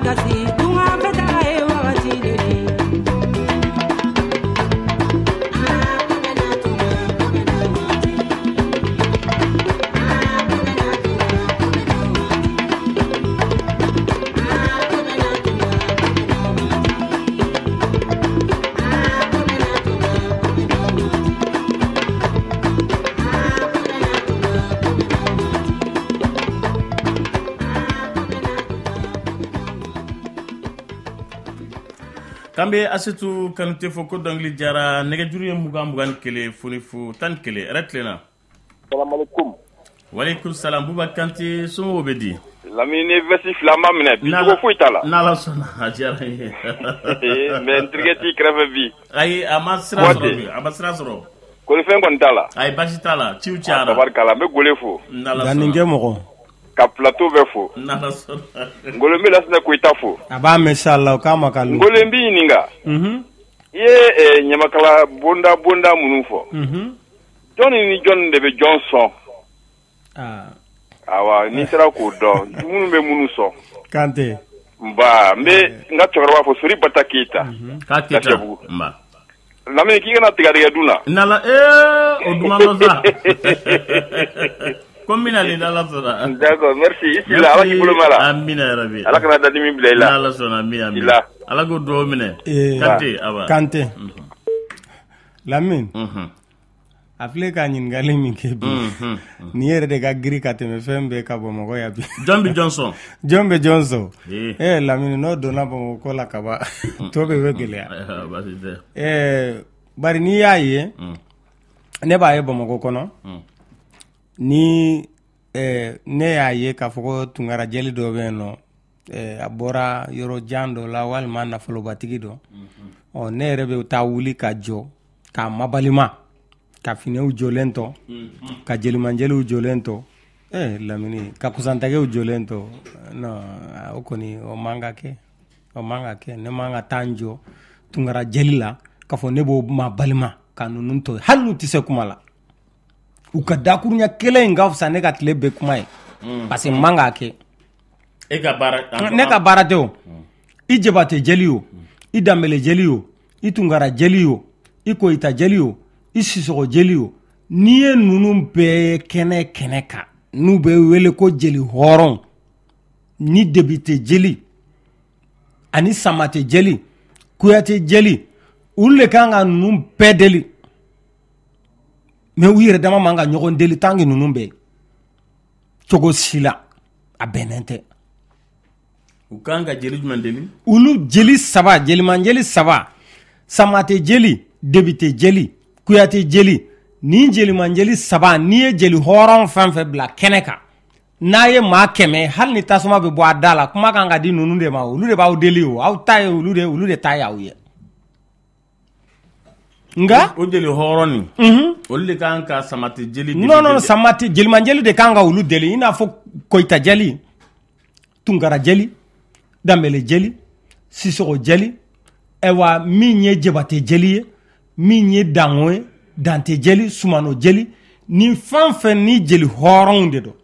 kasi dunga fetala e wagati de Kambe asetu kanute foko dangli jara negajuru ye mugan kele funifu tan kele retlena. Salam alaikum. Wa alaikum salam buba kanti sumo bedi. Lamine vesi flama mine bitugo fuitala. Nala sona ajara ye. Mais intrigeti creve bi. Ay amasra soro. Ko le fen kon tala. Ay bashitala ciu ciara. Tabarkala me golefo. Nala sona. Daninge moko. Ka plateau be fo. Nala sona. Ngolombe lasna kuita fo. Aba meshallah kama kalu. Ngolembi ninga. Ye nyamakala bonda munufo. Johnny John de Johnson. Awa ni sera ko do. Munu be munu so. Kante. Mba me nga chokra fo suri batakita. Kakita. Mba. Lamine ki kana tigariga duna. Nala oduma loza. Combina li dala sona. D'accord, merci. Ici là, ala ki bolo mala. Amina ya rabbi. Ala kana dadi mi bilela. Ala sona mi amina. Ala go do mine. Kante aba. Kante. Lamine. Afle ka nyingali mi kebi. Ni yere de ga giri ka teme fembe ka bo mogo ya bi. Jombe Johnson. Jombe Johnson. Lamine no dona bo ko la kaba. Tobe wegele. Bari ni yaye. Ne ba ye bo mogo kono. Ni ne y'a ye k'a fɔ ko tunkara jeli dɔ bɛ yen nɔ a bɔra yɔrɔ jan dɔ la walima nafolobatigi dɔ ne yɛrɛ bɛ taa wuli ka jɔ k'a mabalima ka finiw jɔlen tɔ ka jelimanjeliw jɔlen tɔ Lamini ka kusantagew jɔlen tɔ non o kɔni o man ka kɛ ne man ka taa n jɔ tunkara jeli la k'a fɔ ne b'o mabalima ka ninnu to hali n'u tɛ se kuma la u ka dakurunya kelen in ka fisa ne ka tile bɛɛ kuma ye parce que man ka kɛ ne ka baara tɛ o i Jabate jeli o i Danbele jeli o i Tunkara jeli o i Koyita jeli o i Sisɔgɔ jeli o n'i ye ninnu bɛɛ kɛnɛ kan n'u bɛ wele ko jeli hɔrɔn ni Debite jeli ani Samate jeli Kuyate jeli olu le kan ka ninnu bɛɛ deli mais u yɛrɛ dama man ka ɲɔgɔn deli tant que ninnu bɛ cogo si la a bɛnnen tɛ u kan ka jeli jumɛn deli olu jeli saba jelimanjeli saba Samate jeli Debite jeli Kuyate jeli ni jelimanjeli saba n'i ye jeli hɔrɔn fɛn fɛn bila kɛnɛ kan n'a ye maa 100 hali ni tasuma bɛ bɔ a da la kuma kan ka di ninnu de ma olu de b'aw deli o aw ta ye olu de ta ye aw ye nga o jeli hɔrɔn ni olu de kan ka Samate jeli non Samate jelimanjeli de kan ka olu deli i n'a fɔ Koyita jeli Tunkara jeli Danbele jeli Sisɔgɔ jeli ewa min ye Jabate jeli ye min ye Dango ye Dante jeli Sumano jeli ni fɛn fɛn ni jeli hɔrɔnw de don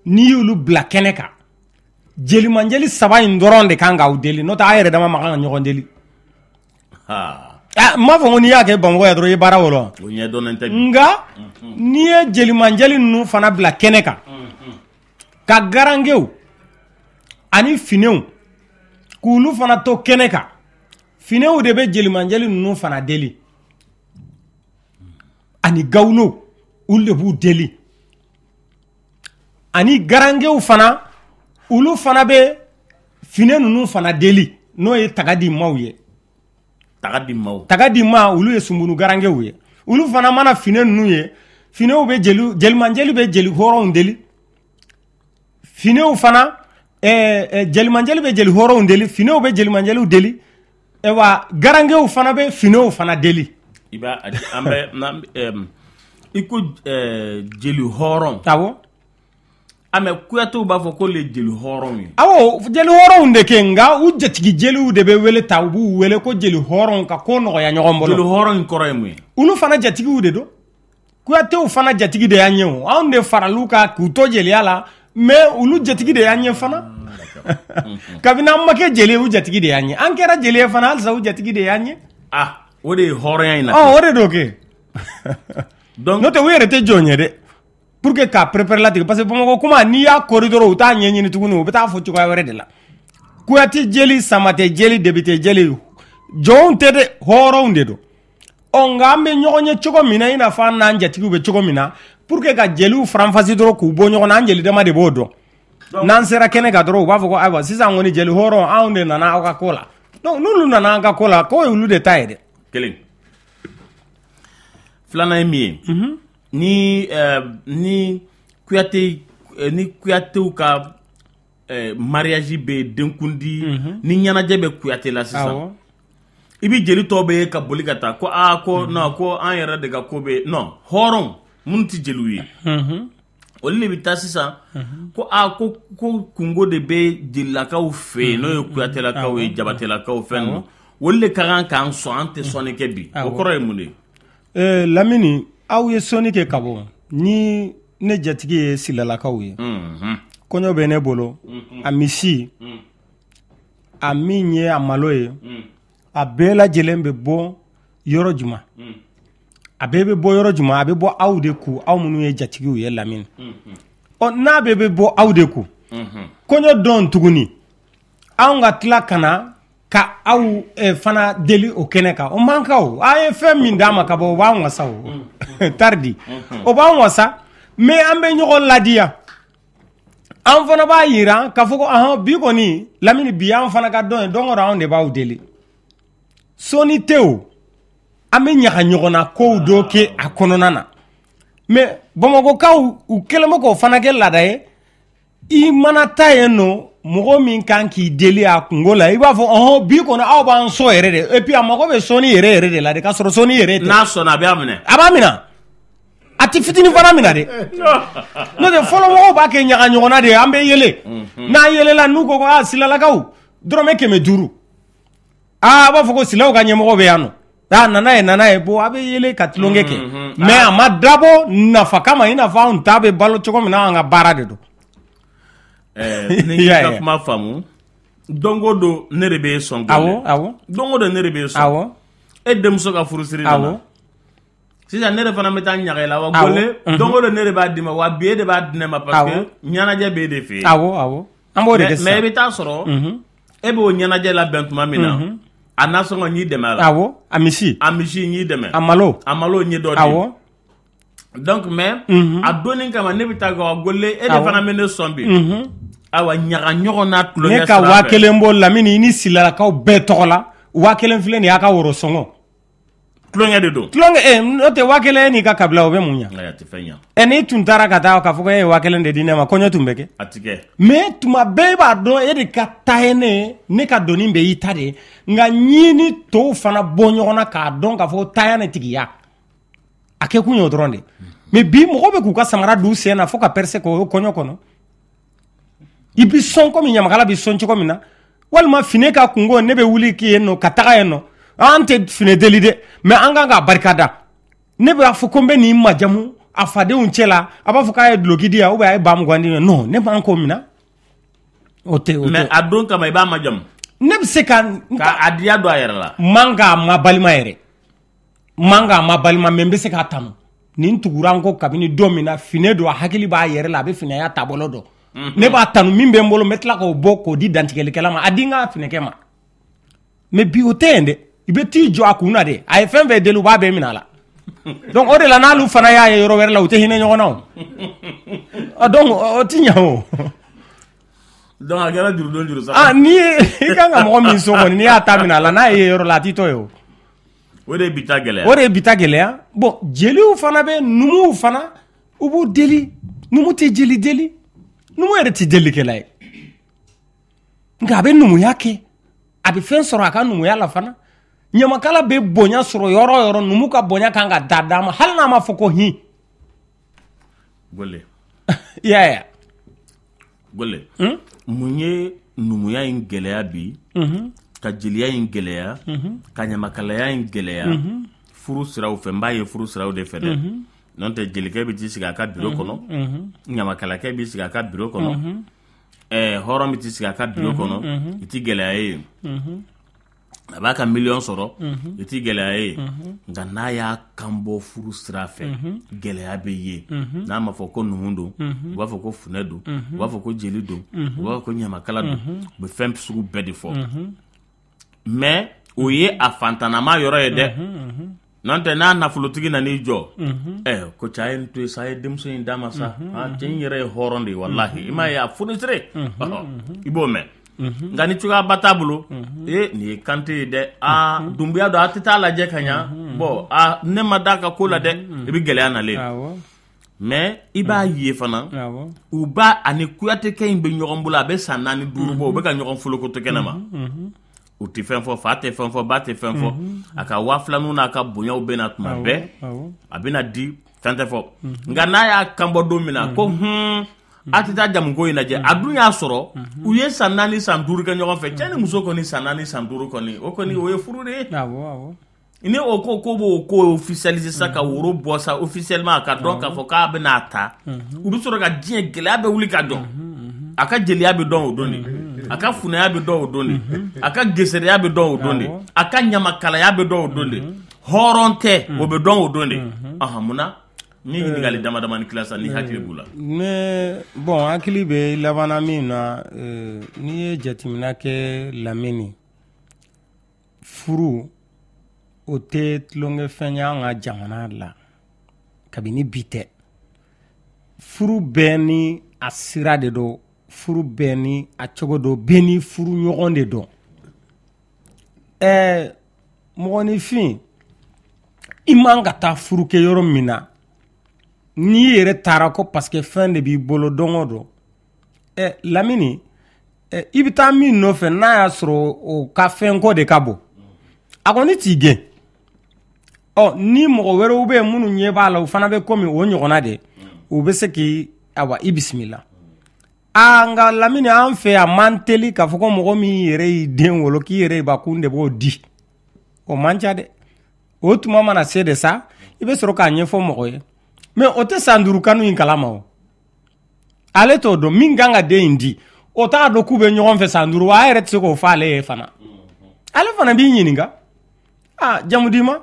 n'i y'olu bila kɛnɛ kan jelimanjeli saba in dɔrɔn de kan k'aw deli n'o tɛ a yɛrɛ dama ma kan ka ɲɔgɔn deli m'a fɔ ko n'i y'a kɛ Bamakɔ ya dɔrɔn i ye baara wolo nga n'i ye jelimanjeli ninnu fana bila kɛnɛ kan ka garangew ani finew k'olu fana to kɛnɛ kan finew de bɛ jelimanjeli ninnu fana deli ani gawulo olu de b'u deli ani garangew fana olu fana bɛ fine ninnu fana deli n'o ye tagadi maw ye tagadi ma olu ye sumbunu garangew ye olu fana mana fine ninnu ye finew bɛ jelimanjeli bɛ jeli hɔrɔnw deli finew fana jelimanjeli bɛ jeli hɔrɔnw deli finew bɛ jelimanjeliw deli ewa garangew fana bɛ finew fana deli iba ambe iko jeli hɔrɔn awɔ ame Kuyatew b'a fɔ ko le jeli hɔrɔn ye awɔ jeli hɔrɔnw de kɛ nga u jatigi jeliw de bɛ wele ta u b'u wele ko jeli hɔrɔn ka ko nɔgɔya ɲɔgɔn bolo jeli hɔrɔn kɔrɔ ye mun ye olu fana jatigiw de don Kuyatew fana jatigi de y'an ye o anw de faral'u kan k'u to jeliya la mais olu jatigi de y'an ye fana kabina make jeli u jatigi de yanye an kera jeli fana alsa u jatigi de yanye o de horonya ina o de doke donc no te were te jonye de pour que ka préparer la parce que Bamako kuma ni ya corridor u ta nyenyi ni tugunu be ta fo ci ko were de la kuyati jeli samate jeli debite jeli jonte de horonde do on ngambe nyonye choko mina ina fa nan jatigi be choko mina pour que ka jeli franfasi doro ku bo nyoko nan jeli dama de bodo nan sera kene ga doro ba fo ko aywa sisa ngoni jeli horo aunde nana aka kola donc nulu nana aka kola ko ulu de taide kelen flana emi ni kuyate ka mariage be denkundi ni nyanaje be kuyate la sisa ibi jeli to be ka boli kata ko ko no ko an yera de ga ko be no horon munti jeluyi oli bi tasisa ko ko kungo de be dilakaw fe no kuyate la kaw jabate la kaw fe no wolle karan kan so ante sonike bi ko koroy munde lamini aw ye sonike kabo ni ne jatigi silala kaw ye konyo be ne bolo a misi a minye a maloye a bela jelembe bo yoro juma a bebe bo yoro juma a be bo awde ku aw munu ye jatigi ye lamine o na bebe bo awde ku konyo don tuguni aw nga tla kana ka aw fana deli o keneka o manka o ay fem min dama ka bo wa ngasa o tardi o ba ngasa me ambe nyoko ladia an fana b'a yira ka fɔ ko bi kɔni lamini bi an fana ka dɔn don o an de b'aw deli soni teo an bɛ ɲaga ɲɔgɔnna kow dɔ kɛ a kɔnɔna na mais Bamakokaw u kɛlen bɛ k'o fana kɛ laada ye i mana taa yen nɔ mɔgɔ min kan k'i deli a kungo la i b'a fɔ bi kɔni aw b'an sɔn yɛrɛ de et puis a mago bɛ sɔnni yɛrɛ de la de ka sɔrɔ sɔnni yɛrɛ tɛ n'a sɔnna a b'a minɛ a b'a minɛ ati fitini fana mina de no de folo mo ba ke nyaga nyona de ambe yele na yele la nuko ko silala kaw drome keme duru ba foko silaw ka nyemo be yano nana e bo abe yele katlonge ke me amadabo nafa kama ina fa on tabe balo choko mina nga barade do ni ka kuma famu dongo do nerebe songo awo dongo do nerebe songo awo e demso ka furusiri nana sisan nere fana bɛ taa ɲaga la wa gole dongo do nere b'a di ma wa biye de b'a di ne ma parce que ɲɛnajɛ b'e de fɛ yen awɔ an b'o de kɛ sisan mais i bɛ taa sɔrɔ e b'o ɲɛnajɛ labɛn tuma min na a nasɔngɔ n'i dɛmɛ a la awɔ a misi n'i dɛmɛ a malo ɲɛ dɔ awɔ donc mais a donni kama ne bɛ taa ka wa gole e de fana bɛ ne sɔn bi awa ɲaga ɲɔgɔn n'a tulonkɛ sira fɛ ne ka 1000 bɔ Lamini i ni silalakaw bɛɛ tɔgɔ la 1000 filɛ nin y'a ka woro sɔngɔ tulonkɛ de don tulonkɛ n'o tɛ 1000 n'i ka kabila o bɛ mun ɲa a tɛ fɛn ɲa n'i tun taara ka taa k'a fɔ ko e ye 1000 de di ne ma kɔɲɔ tun bɛ kɛ a ti kɛ mais tuma bɛɛ b'a dɔn e de ka taa ye ne ka doni bɛ y'i ta de nka ɲini tɔw fana bɔ ɲɔgɔn na k'a dɔn k'a fɔ taya ne tigiya a kɛ kun y'o dɔrɔn de mais bi mɔgɔ bɛ k'u ka samara d'u sen na fo ka percer k'o kɔɲɔ kɔnɔ i bi sɔn komi ɲamakala bi sɔn cogo min na walima fini ka kungo ne bɛ wuli k'i yen nɔ ka taga yen nɔ an tɛ fini deli dɛ mais an kan k'a barikada ne b'a fɔ ko n bɛ nin majamu a fadenw cɛ la a b'a fɔ k'a ye duloki di yan ou bien a ye ba mugan di yan non ne m'an ko minna o tɛ mais a don kama i b'a majamu ne bɛ se ka a diya don a yɛrɛ la man k'a ma balima yɛrɛ man k'a ma balima mais n bɛ se k'a tanu nin tugura n ko kabini don min na fini don a hakili b'a yɛrɛ la a bɛ finɛya taabolo dɔn ne b'a tanu min bɛ n bolo n bɛ tila k'o bɔ k'o di dantigɛlikɛla ma a di n ka finikɛ ma mais bi o tɛ yen dɛ i bɛ t'i jɔ a kun na de a ye fɛn fɛn deli u b'a bɛɛ minɛ a la donc o de la n'alu fana y'a ye yɔrɔ wɛrɛ la u tɛ hinɛ ɲɔgɔn na o donc o ti ɲa o donc a kɛra juru don juru sa n'i ye i kan ka mɔgɔ min so kɔni n'i y'a ta minɛ a la n'a ye yɔrɔ la a t'i to ye o o de ye bi ta gɛlɛya o de ye bi ta gɛlɛya bon jeliw fana bɛ numuw fana u b'u deli numu tɛ jeli deli numu yɛrɛ tɛ delikɛla ye nka a bɛ numuya kɛ a bɛ fɛn sɔrɔ a ka numuya la fana ɲamakala bɛ bonya sɔrɔ yɔrɔ o yɔrɔ numu ka bonya kan ka da d'a ma hali n'a ma fɔ ko hin gole i y'a ye gole mun ye numuya in gɛlɛya bi ka jeliya in gɛlɛya ka ɲamakalaya in gɛlɛya furu siraw fɛ n b'a ye furu siraw de fɛ dɛ n'o tɛ jelikɛ bɛ t'i sigi a ka biro kɔnɔ ɲamakalakɛ b'i sigi a ka biro kɔnɔ hɔrɔn bɛ ti sigi a ka bureau kɔnɔ i ti gɛlɛya ye a b'a ka miliyɔn sɔrɔ i ti gɛlɛya ye nka n'a y'a kan bɔ furu sira fɛ gɛlɛya bɛ ye n'a ma fɔ ko numu don u b'a fɔ ko funɛ don u b'a fɔ ko jeli don u b'a fɔ ko ɲamakala don u bɛ fɛn sugu bɛɛ de fɔ mais o ye a fantanama yɔrɔ ye dɛ n'o tɛ n'a nafolotigi nan'i jɔ ko cɛ a ye nin to yen sa a ye denmuso in d'a ma sa cɛ in yɛrɛ ye hɔrɔn de ye walahi i m'a ye a fonisire i b'o mɛn nka ni cogoyaba t'a bolo nin ye Kante ye dɛ dunbuya don a tɛ taa lajɛ ka ɲa bon ne ma d'a ka ko la dɛ i bɛ gɛlɛya nalen mais i b'a ye fana u b'a ani Kuyatekɛ in bɛ ɲɔgɔn bolo a bɛ san 4 5 bɔ u bɛ ka ɲɔgɔn folokoto kɛnɛ ma u tɛ fɛn fɔ fa tɛ fɛn fɔ ba tɛ fɛn fɔ a ka 2000 n'a ka bonyaw bɛ na tuma bɛɛ a bɛ na di fɛn tɛ fɔ nka n'a y'a kan bɔ don min na ko a tɛ taa jamuko in lajɛ a dun y'a sɔrɔ u ye san 4 san 5 kɛ ɲɔgɔn fɛ cɛ ni muso kɔni san 4 san 5 kɔni o kɔni o ye furu de ye ni o ko b'o ko officialiser sa ka woro bɔ sa officiellement ka dɔn k'a fɔ k'a bɛ n'a ta u bɛ sɔrɔ ka diɲɛ gɛlɛya bɛ wuli ka dɔn a ka jeliya bɛ dɔn o don de a ka funɛya bɛ dɔn o don de a ka geseriya bɛ dɔn o don de a ka ɲamakalaya bɛ dɔn o don de hɔrɔn tɛ o bɛ dɔn o don de munna ni ɲininkali dama dama ni kilasa ni hakili b'u la mais bon hakili bɛ labanna min na n'i ye jateminɛ kɛ Lamini furu o tɛ tulonkɛfɛn ye an ka jamana la kabini bi tɛ furu bɛɛ ni a sira de don furu bɛɛ ni a cogo don bɛɛ ni furu ɲɔgɔn de don mɔgɔninfin i man ka taa furu kɛ yɔrɔ min na n'i yɛrɛ taara ko parce que fɛn de b'i bolo don o don Lamini i bɛ taa min nɔfɛ n'a y'a sɔrɔ o ka fɛn ko de ka bon a kɔni t'i gɛn ni mɔgɔ wɛrɛw bɛ yen minnu ɲɛ b'a la u fana bɛ komi o ɲɔgɔnna de u bɛ se k'i i bisimila nka Lamini an fɛ a man teli k'a fɔ ko mɔgɔ min yɛrɛ y'i den wolo k'i yɛrɛ bakun de b'o di o man ca dɛ o tuma mana se de sa i bɛ sɔrɔ k'a ɲɛfɔ mɔgɔ ye mais o tɛ san 5 kanu in kalama o ale t'o dɔn min kan ka den in di o t'a dɔn k'u bɛ ɲɔgɔn fɛ san 5 wa a yɛrɛ tɛ se k'o fɔ ale ye fana ale fana b'i ɲininka jamu di ma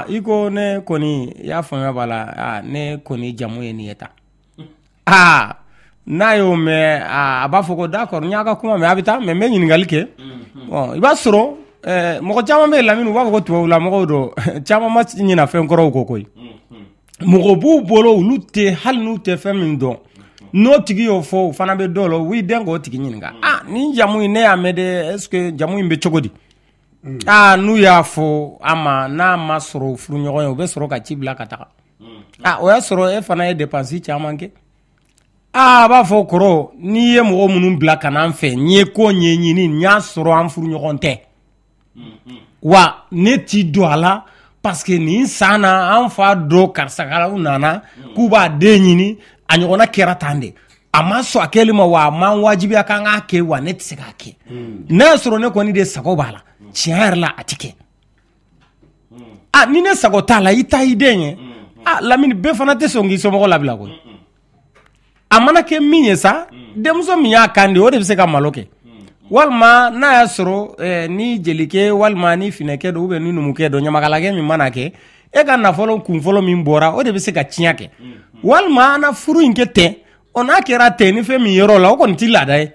i ko ne kɔni i y'a faamuya b'a la ne kɔni jamu ye nin ye tan n'a y'o mɛn a b'a fɔ ko d'accord n y'a ka kuma mɛn a bɛ taa mais n bɛ ɲininkali kɛ i b'a sɔrɔ mɔgɔ caman bɛ yen Lamini u b'a fɔ ko tubabula mɔgɔw don caman ma ɲina fɛn kɔrɔw ko koyi mɔgɔ b'u bolo olu tɛ hali n'u tɛ fɛn min dɔn n'o tigi y'o fɔ u fana bɛ dɔw la u b'i den k'o tigi ɲininka nin jamu in ne y'a mɛn de est-ce que jamu in bɛ cogo di n'u y'a fɔ a ma n'a ma sɔrɔ furu ɲɔgɔn ye u bɛ sɔrɔ ka ci bila ka taga o y'a sɔrɔ e fana ye dépense caman kɛ a b'a fɔ kɔrɔ n'i ye mɔgɔ minnu bila ka n'an fɛ n ye ko ɲɛɲini n y'a sɔrɔ an furu ɲɔgɔn tɛ wa ne t'i don a la parce que nin san na an fa dɔ karisakalaw nana k'u b'a den ɲini a ɲɔgɔnna kɛra tan de a ma sɔn a kɛli ma wa a ma wajibiya k'an k'a kɛ wa ne tɛ se k'a kɛ n'a y'a sɔrɔ ne kɔni de sago b'a la tiɲɛ yɛrɛ la a tɛ kɛ ni ne sago t'a la i ta i den ye Lamini bɛɛ fana tɛ sɔn k'i somɔgɔ labila koyi a mana kɛ min ye sa denmuso min y'a kan de o de bɛ se ka malo kɛ walima n'a y'a sɔrɔ ni jelikɛ walima ni finɛkɛ don ni numukɛ don ɲamakalakɛ min mana kɛ e ka nafolo kunfɔlɔ min bɔra o de bɛ se ka tiɲɛ kɛ walima an na furu in kɛ ten n'a kɛra ten ni fɛn min yɔrɔ la o kɔni tɛ laada ye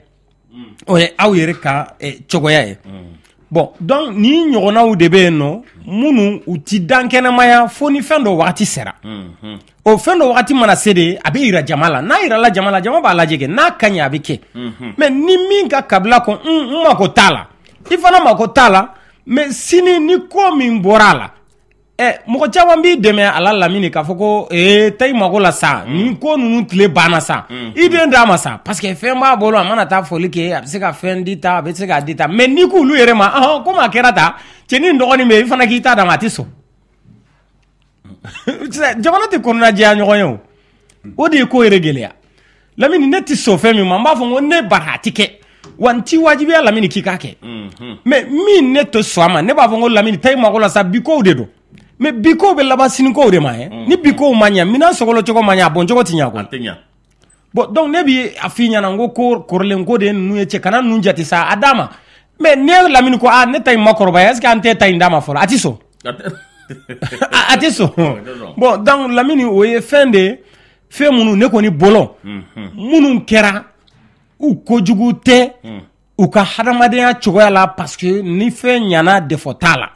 o ye aw yɛrɛ ka cogoya ye bon donc ni ɲɔgɔnnaw de bɛ yen nɔ minnu u ti dan kɛnɛmaya fo ni fɛn dɔ wagati sera o fɛn dɔ wagati mana se de a bɛ yira jama la n'a yira la jama la jama b'a lajɛ kɛ n'a ka ɲi a bɛ kɛ mais ni min ka kabila ko n mako t'a la i fana mako t'a la mais sini ni ko min bɔra a la mɔgɔ caman b'i dɛmɛ a la Lamini k'a fɔ ko taa i mako la sa ni ko ninnu tile banna sa i den d'a ma sa parce que fɛn b'a bolo a mana taa foli kɛ a bɛ se ka fɛn di ta a bɛ se k'a di ta mais ni k'olu yɛrɛ ma komi a kɛra ta cɛnin dɔgɔnin bɛ i fana k'i ta d'a ma a tɛ sɔn jamana tɛ kɔnɔnajɛya ɲɔgɔn ye o de ye ko yɛrɛ gɛlɛya Lamini ne tɛ sɔn fɛn min ma n b'a fɔ ko ne bara a tɛ kɛ wa n t'i wajibiya Lamini k'i k'a kɛ mais min ne tɛ sɔn a ma ne b'a fɔ ko Lamini taa i mako la sa bi kow de don mais bi kow bɛ laban sini kow de ma ni bi kow ma ɲɛ minan sɔgɔlɔ cogo ma ɲɛ a bɔn cogo tɛ ɲɛ koyi bon donc ne bi a fi ɲana ngo kɔrɔlen ko de nu ye cɛ kana nu jati sa a d'a ma mais ne Lamini ko ne ta in makɔrɔbaya est ce que an tɛ ta in d'a ma fɔlɔ a ti sɔn a ti sɔn bon donc Lamini o ye fɛn de fɛn minnu ne kɔni bolo minnu kɛra u kojugu tɛ u ka hadamadenya cogoya la parce que ni fɛn ɲana defo t'a la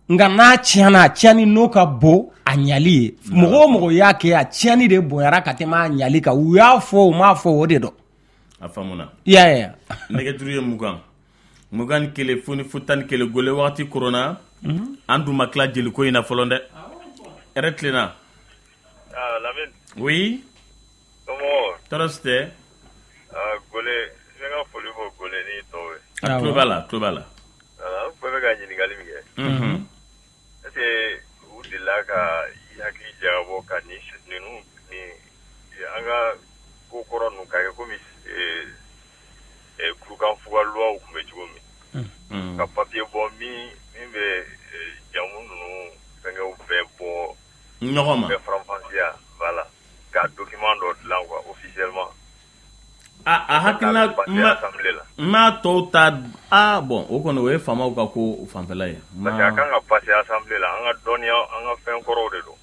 nga n'a tiɲɛna a tiɲɛni n'o ka bon a ɲali ye mɔgɔ o mɔgɔ y'a kɛ a tiɲɛni de bonyara ka tɛmɛ a ɲali kan u y'a fɔ u m'a fɔ o de dɔn a faamuna ya nɛgɛjuru ye mugan ni kelen fo ni tan ni kelen gole wagati korona an dun ma tila jeliko in na fɔlɔ dɛ ɛrɛ tilenna Lamine oui tɔɔrɔ si tɛ gole ne ka foli fɔ gole ni tɔw ye a tulo b'a la tulo b'a la n bɛɛ bɛ ka ɲininkali min kɛ est-ce que u delila ka hakili jagabɔ ka ni an ka ko kɔrɔ ninnu ka kɛ komi kurukan fuga luwaw tun bɛ cogo min ka papiye bɔ min bɛ jamu ninnu fɛnkɛw bɛɛ bɔ ɲɔgɔn ma bɛɛ faranfasiya voilà ka document dɔ dilan quoi officiellement a hakilina ma tɔw ta bon o kɔni o ye faamaw ka ko fanfɛla ye parce que a kan ka passer assemblée la an ka dɔnniya an ka fɛn kɔrɔw de don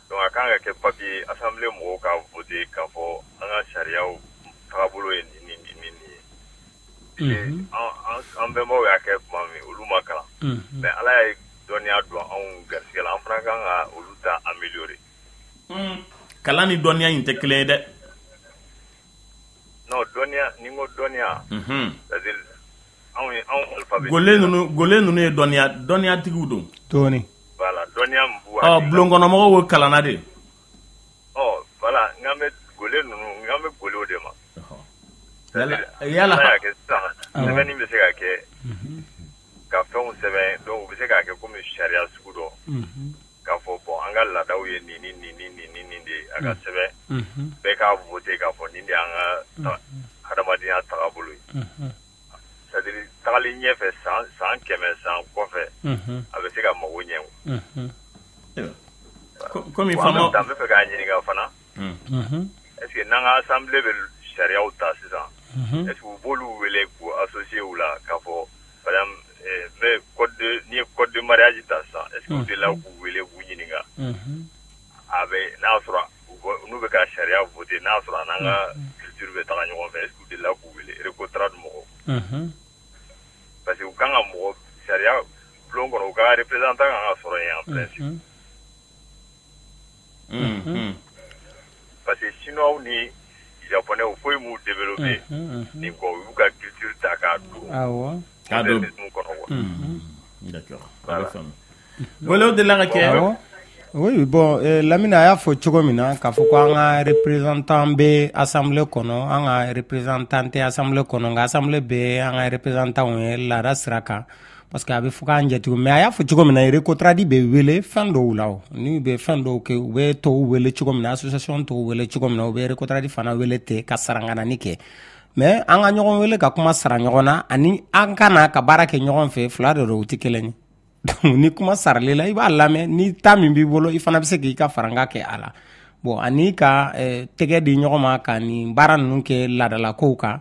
donc a kan ka kɛ papier assemblée mɔgɔw ka voter k'a fɔ an ka sariyaw tagabolo ye nin an bɛnbaw y'a kɛ tuma min olu ma kalan mais ala ye dɔnniya don anw garisigɛ la an fana kan ka olu ta améliorer kalan ni dɔnniya in tɛ kelen ye dɛ non dɔnniya ni n ko dɔnniya c'est-à-dire anw alphabet gole ninnu ye dɔnniya tigiw don dɔɔni voilà dɔnniya min b'u bulonkɔnɔmɔgɔw ye kalanna de voilà n bɛ gole o de ma yala sɛbɛnni bɛ se ka kɛ ka fɛnw sɛbɛn donc u bɛ se k'a kɛ komi sariya sugu dɔ k'a fɔ bon an ka laadaw ye nin de a ka sɛbɛn bɛɛ k'a voter k'a fɔ nin de an ka hadamadenya tagabolo ye c'est-à-dire tagali ɲɛfɛ san 100 san kɔfɛ a bɛ se ka mago ɲɛ komi faama an bɛ fɛ k'a ɲininka fana est-ce que n'an ka assemblée bɛ sariyaw ta sisan est-ce que u b'olu wele k'u associer u la k'a fɔ par exemple n'i ye code de mariage ta sisan est-ce que u delila k'u wele k'u ɲininka a bɛ n'a sɔrɔ n'u bɛ ka sariya voter n'a sɔrɔ n'an ka culture bɛ taga ɲɔgɔn fɛ est-ce que u delila k'u wele recotrade mɔgɔw parce que u kan ka mɔgɔ sariya bulon kɔnɔ u ka représentant kan ka sɔrɔ yen en principe parce que chinois ni japonais u foyi m'u développer ni kɔ u y'u ka culture ta k'a don modernisme kɔnɔ quoi d'accord wala o delila ka kɛ oui bon Lamine a y'a fɔ cogo min na k'a fɔ ko an ka représentant bɛ assemblée kɔnɔ an ka représentant tɛ assemblée kɔnɔ nka assemblée bɛ an ka représentant ye laada sira kan parce que a bɛ fɔ k'an jatigiw mais a y'a fɔ cogo min na recotradi bɛ wele fɛn dɔw la o n'u bɛ fɛn dɔw kɛ u bɛ tɔw wele cogo min na association tɔw wele cogo min na u bɛ recotradi fana wele ten ka saranganani kɛ mais an ka ɲɔgɔn wele ka kuma sara ɲɔgɔn na ani an kana ka baara kɛ ɲɔgɔn fɛ fila de don u tɛ kelen ye donc ni kuma sarali la i b'a lamɛn ni ta min b'i bolo i fana bɛ se k'i ka faranga kɛ a la bon ani ka tɛgɛ di ɲɔgɔn ma ka nin baara ninnu kɛ laadalakow kan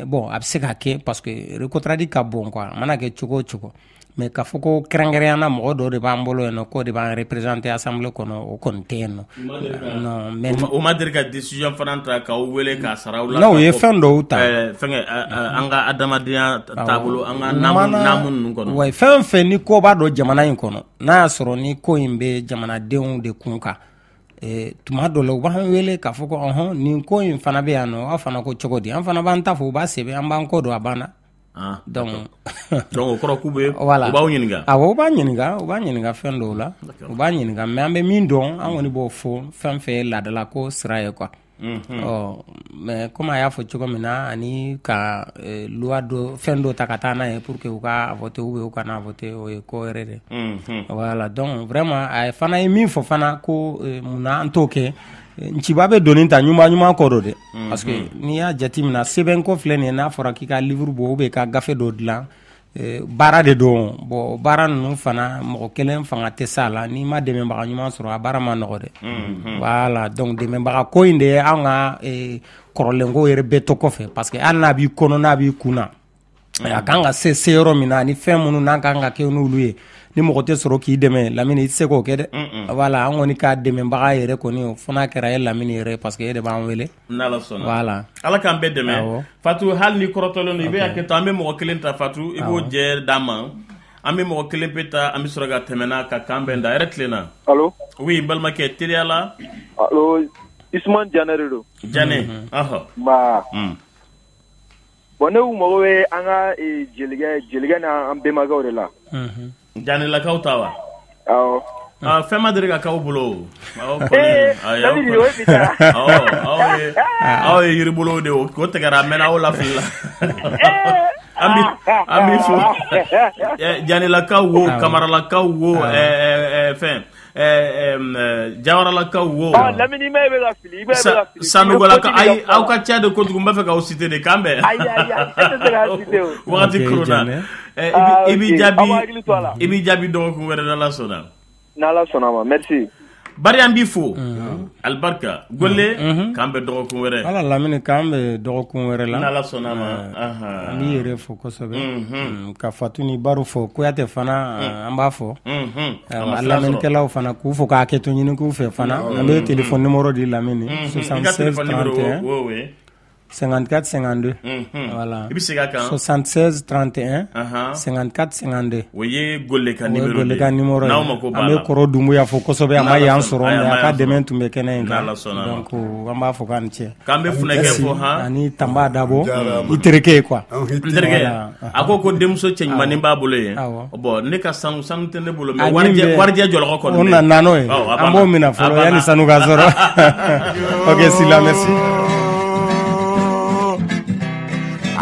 bon a bɛ se ka kɛ parce que recotradi ka bon quoi a mana kɛ cogo o cogo mais k'a fɔ ko kɛrɛnkɛrɛnyana mɔgɔ dɔ de b'an bolo yen nɔ k'o de b'an représenter assemblée kɔnɔ o kɔni tɛ yen nɔ non mais o ma deli ka décision fana ta k'aw wele k'a sara u la non o ye fɛn dɔw ta fɛnkɛ an ka adamadenya taabolo an ka naamu ninnu kɔnɔ wa fɛn o fɛn ni ko b'a dɔn jamana in kɔnɔ n'a y'a sɔrɔ ni ko in bɛ jamanadenw de kun kan tuma dɔ la u b'an wele k'a fɔ ko nin ko in fana bɛ yan nɔ aw fana ko cogo di an fana b'an ta fɔ u b'a sɛbɛn an b'an kɔ don a banna donc o kɔrɔ k'u bɛ u b'aw ɲininka awɔ u b'a ɲininka fɛn dɔw la u b'a ɲininka mais an bɛ min dɔn an kɔni b'o fɔ fɛn fɛn ye laadala ko sira ye quoi mais comme a y'a fɔ cogo min na ani ka loi dɔ fɛn dɔ ta ka taa n'a ye pour que u ka voter ou bien u kana voter o ye ko wɛrɛ de voilà donc vraiment a fana ye min fɔ fana ko munna an t'o kɛ nciba bɛ doni ta ɲuman kɔ don dɛ parce que n'i y'a jate minɛ sɛbɛn ko filɛ nin ye n'a fɔra k'i ka livre bɔ ou bien ka gafe dɔ dilan baara de don bon baara ninnu fana mɔgɔ kelen fanga tɛ s'a la n'i ma dɛmɛbaga ɲuman sɔrɔ a baara ma nɔgɔ dɛ voilà donc dɛmɛbaga ko in de ye an ka kɔrɔlenko yɛrɛ bɛɛ to kɔfɛ parce que hali n'a b'i kɔnɔ n'a b'i kunna a kan ka se yɔrɔ min na ni fɛn minnu n'an kan ka kɛ n'olu ye ni mɔgɔ tɛ sɔrɔ k'i dɛmɛ Lamini i tɛ se k'o kɛ dɛ voilà an kɔni ka dɛmɛbaga yɛrɛ kɔni fo n'a kɛra e Lamini yɛrɛ parce que e de b'an wele n'Ala sɔnna voilà Ala k'an bɛɛ dɛmɛ Fatu hali ni kɔrɔtɔlen don i bɛ hakɛ to an bɛ mɔgɔ kelen ta Fatu i b'o jɛ d'an ma an bɛ mɔgɔ kelen pe ta an bɛ sɔrɔ ka tɛmɛ n'a ka kan bɛn da yɛrɛ tilenna allo oui balimakɛ teliya la allo Isman Diané de don Diané ba bon ne u mago bɛ an ka jelikɛ n'an bɛnbakɛw de la Dianélakaw ta wa awɔ fɛn ma deli ka k'aw bolo aw ye yiribolow de o tigɛra a mɛnna aw la fili la an b'i fo Dianélakaw wo Kamaralakaw wo fɛn Jawaralakaw wo Lamini ma bɛ ka fili Sanugolaka ayi aw ka ca de kojugu n b'a fɛ k'aw citer de kan bɛn wagati kuruna i b'i jaabi dɔgɔkun wɛrɛ n'Ala sɔnna n'Ala sɔnna ma merci bari an b'i fo alibarika Gole k'an bɛ dɔgɔkun wɛrɛ ala Lamini k'an bɛ dɔgɔkun wɛrɛ la n'Ala sɔnna ma an b'i yɛrɛ fo kosɛbɛ ka Fatu ni Baro fo Kuyatɛ fana an b'a fɔ laminikɛlaw fana k'u fo k'a kɛto ɲini k'u fɛ fana an bɛ téléphone numéro di Lamini 76 31 54 52 voilà i bɛ segin a kan 76 31 54 52 o ye Gole ka numéro de n'aw mako b'a la an bɛ kɔrɔ Dunbuya fo kosɛbɛ a ma yan sɔrɔ mais a ka dɛmɛ tun bɛ kɛnɛ in kan donc an b'a fɔ k'an ni cɛ k'an bɛ funɛkɛ fɔ ani Tamba Dabo i terikɛ ye quoi n terikɛ a ko denmuso cɛ ɲumanin b'a bolo ye bon ne ka sanu tɛ ne bolo mais warijɛ jɔlɔkɔ kɔni o nana n'o ye an b'o minɛ fɔlɔ yanni sanu ka sɔrɔ ok Sila merci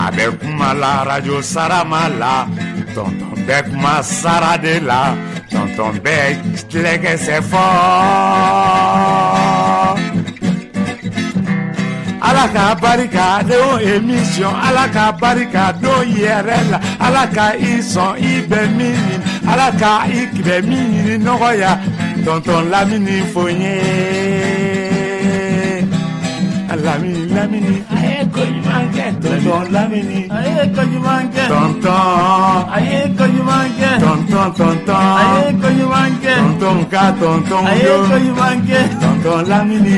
Avec kuma la radio Sarama la tonton bɛɛ kuma Sara de la tonton bɛɛ tilɛkɛ c'est fort Ala ka barika don émission Ala ka barika don yɛrɛ la Ala ka i sɔn i bɛ min ɲini Ala ka i bɛ min ɲini nɔgɔya tonton Lamini fo n ye Lamini aye ko ɲuman kɛ tonton Lamini aye ko ɲuman kɛ tonton aye ko ɲuman kɛ tonton aye ko ɲuman kɛ tonton ka tonton aye ko ɲuman kɛ tonton Lamini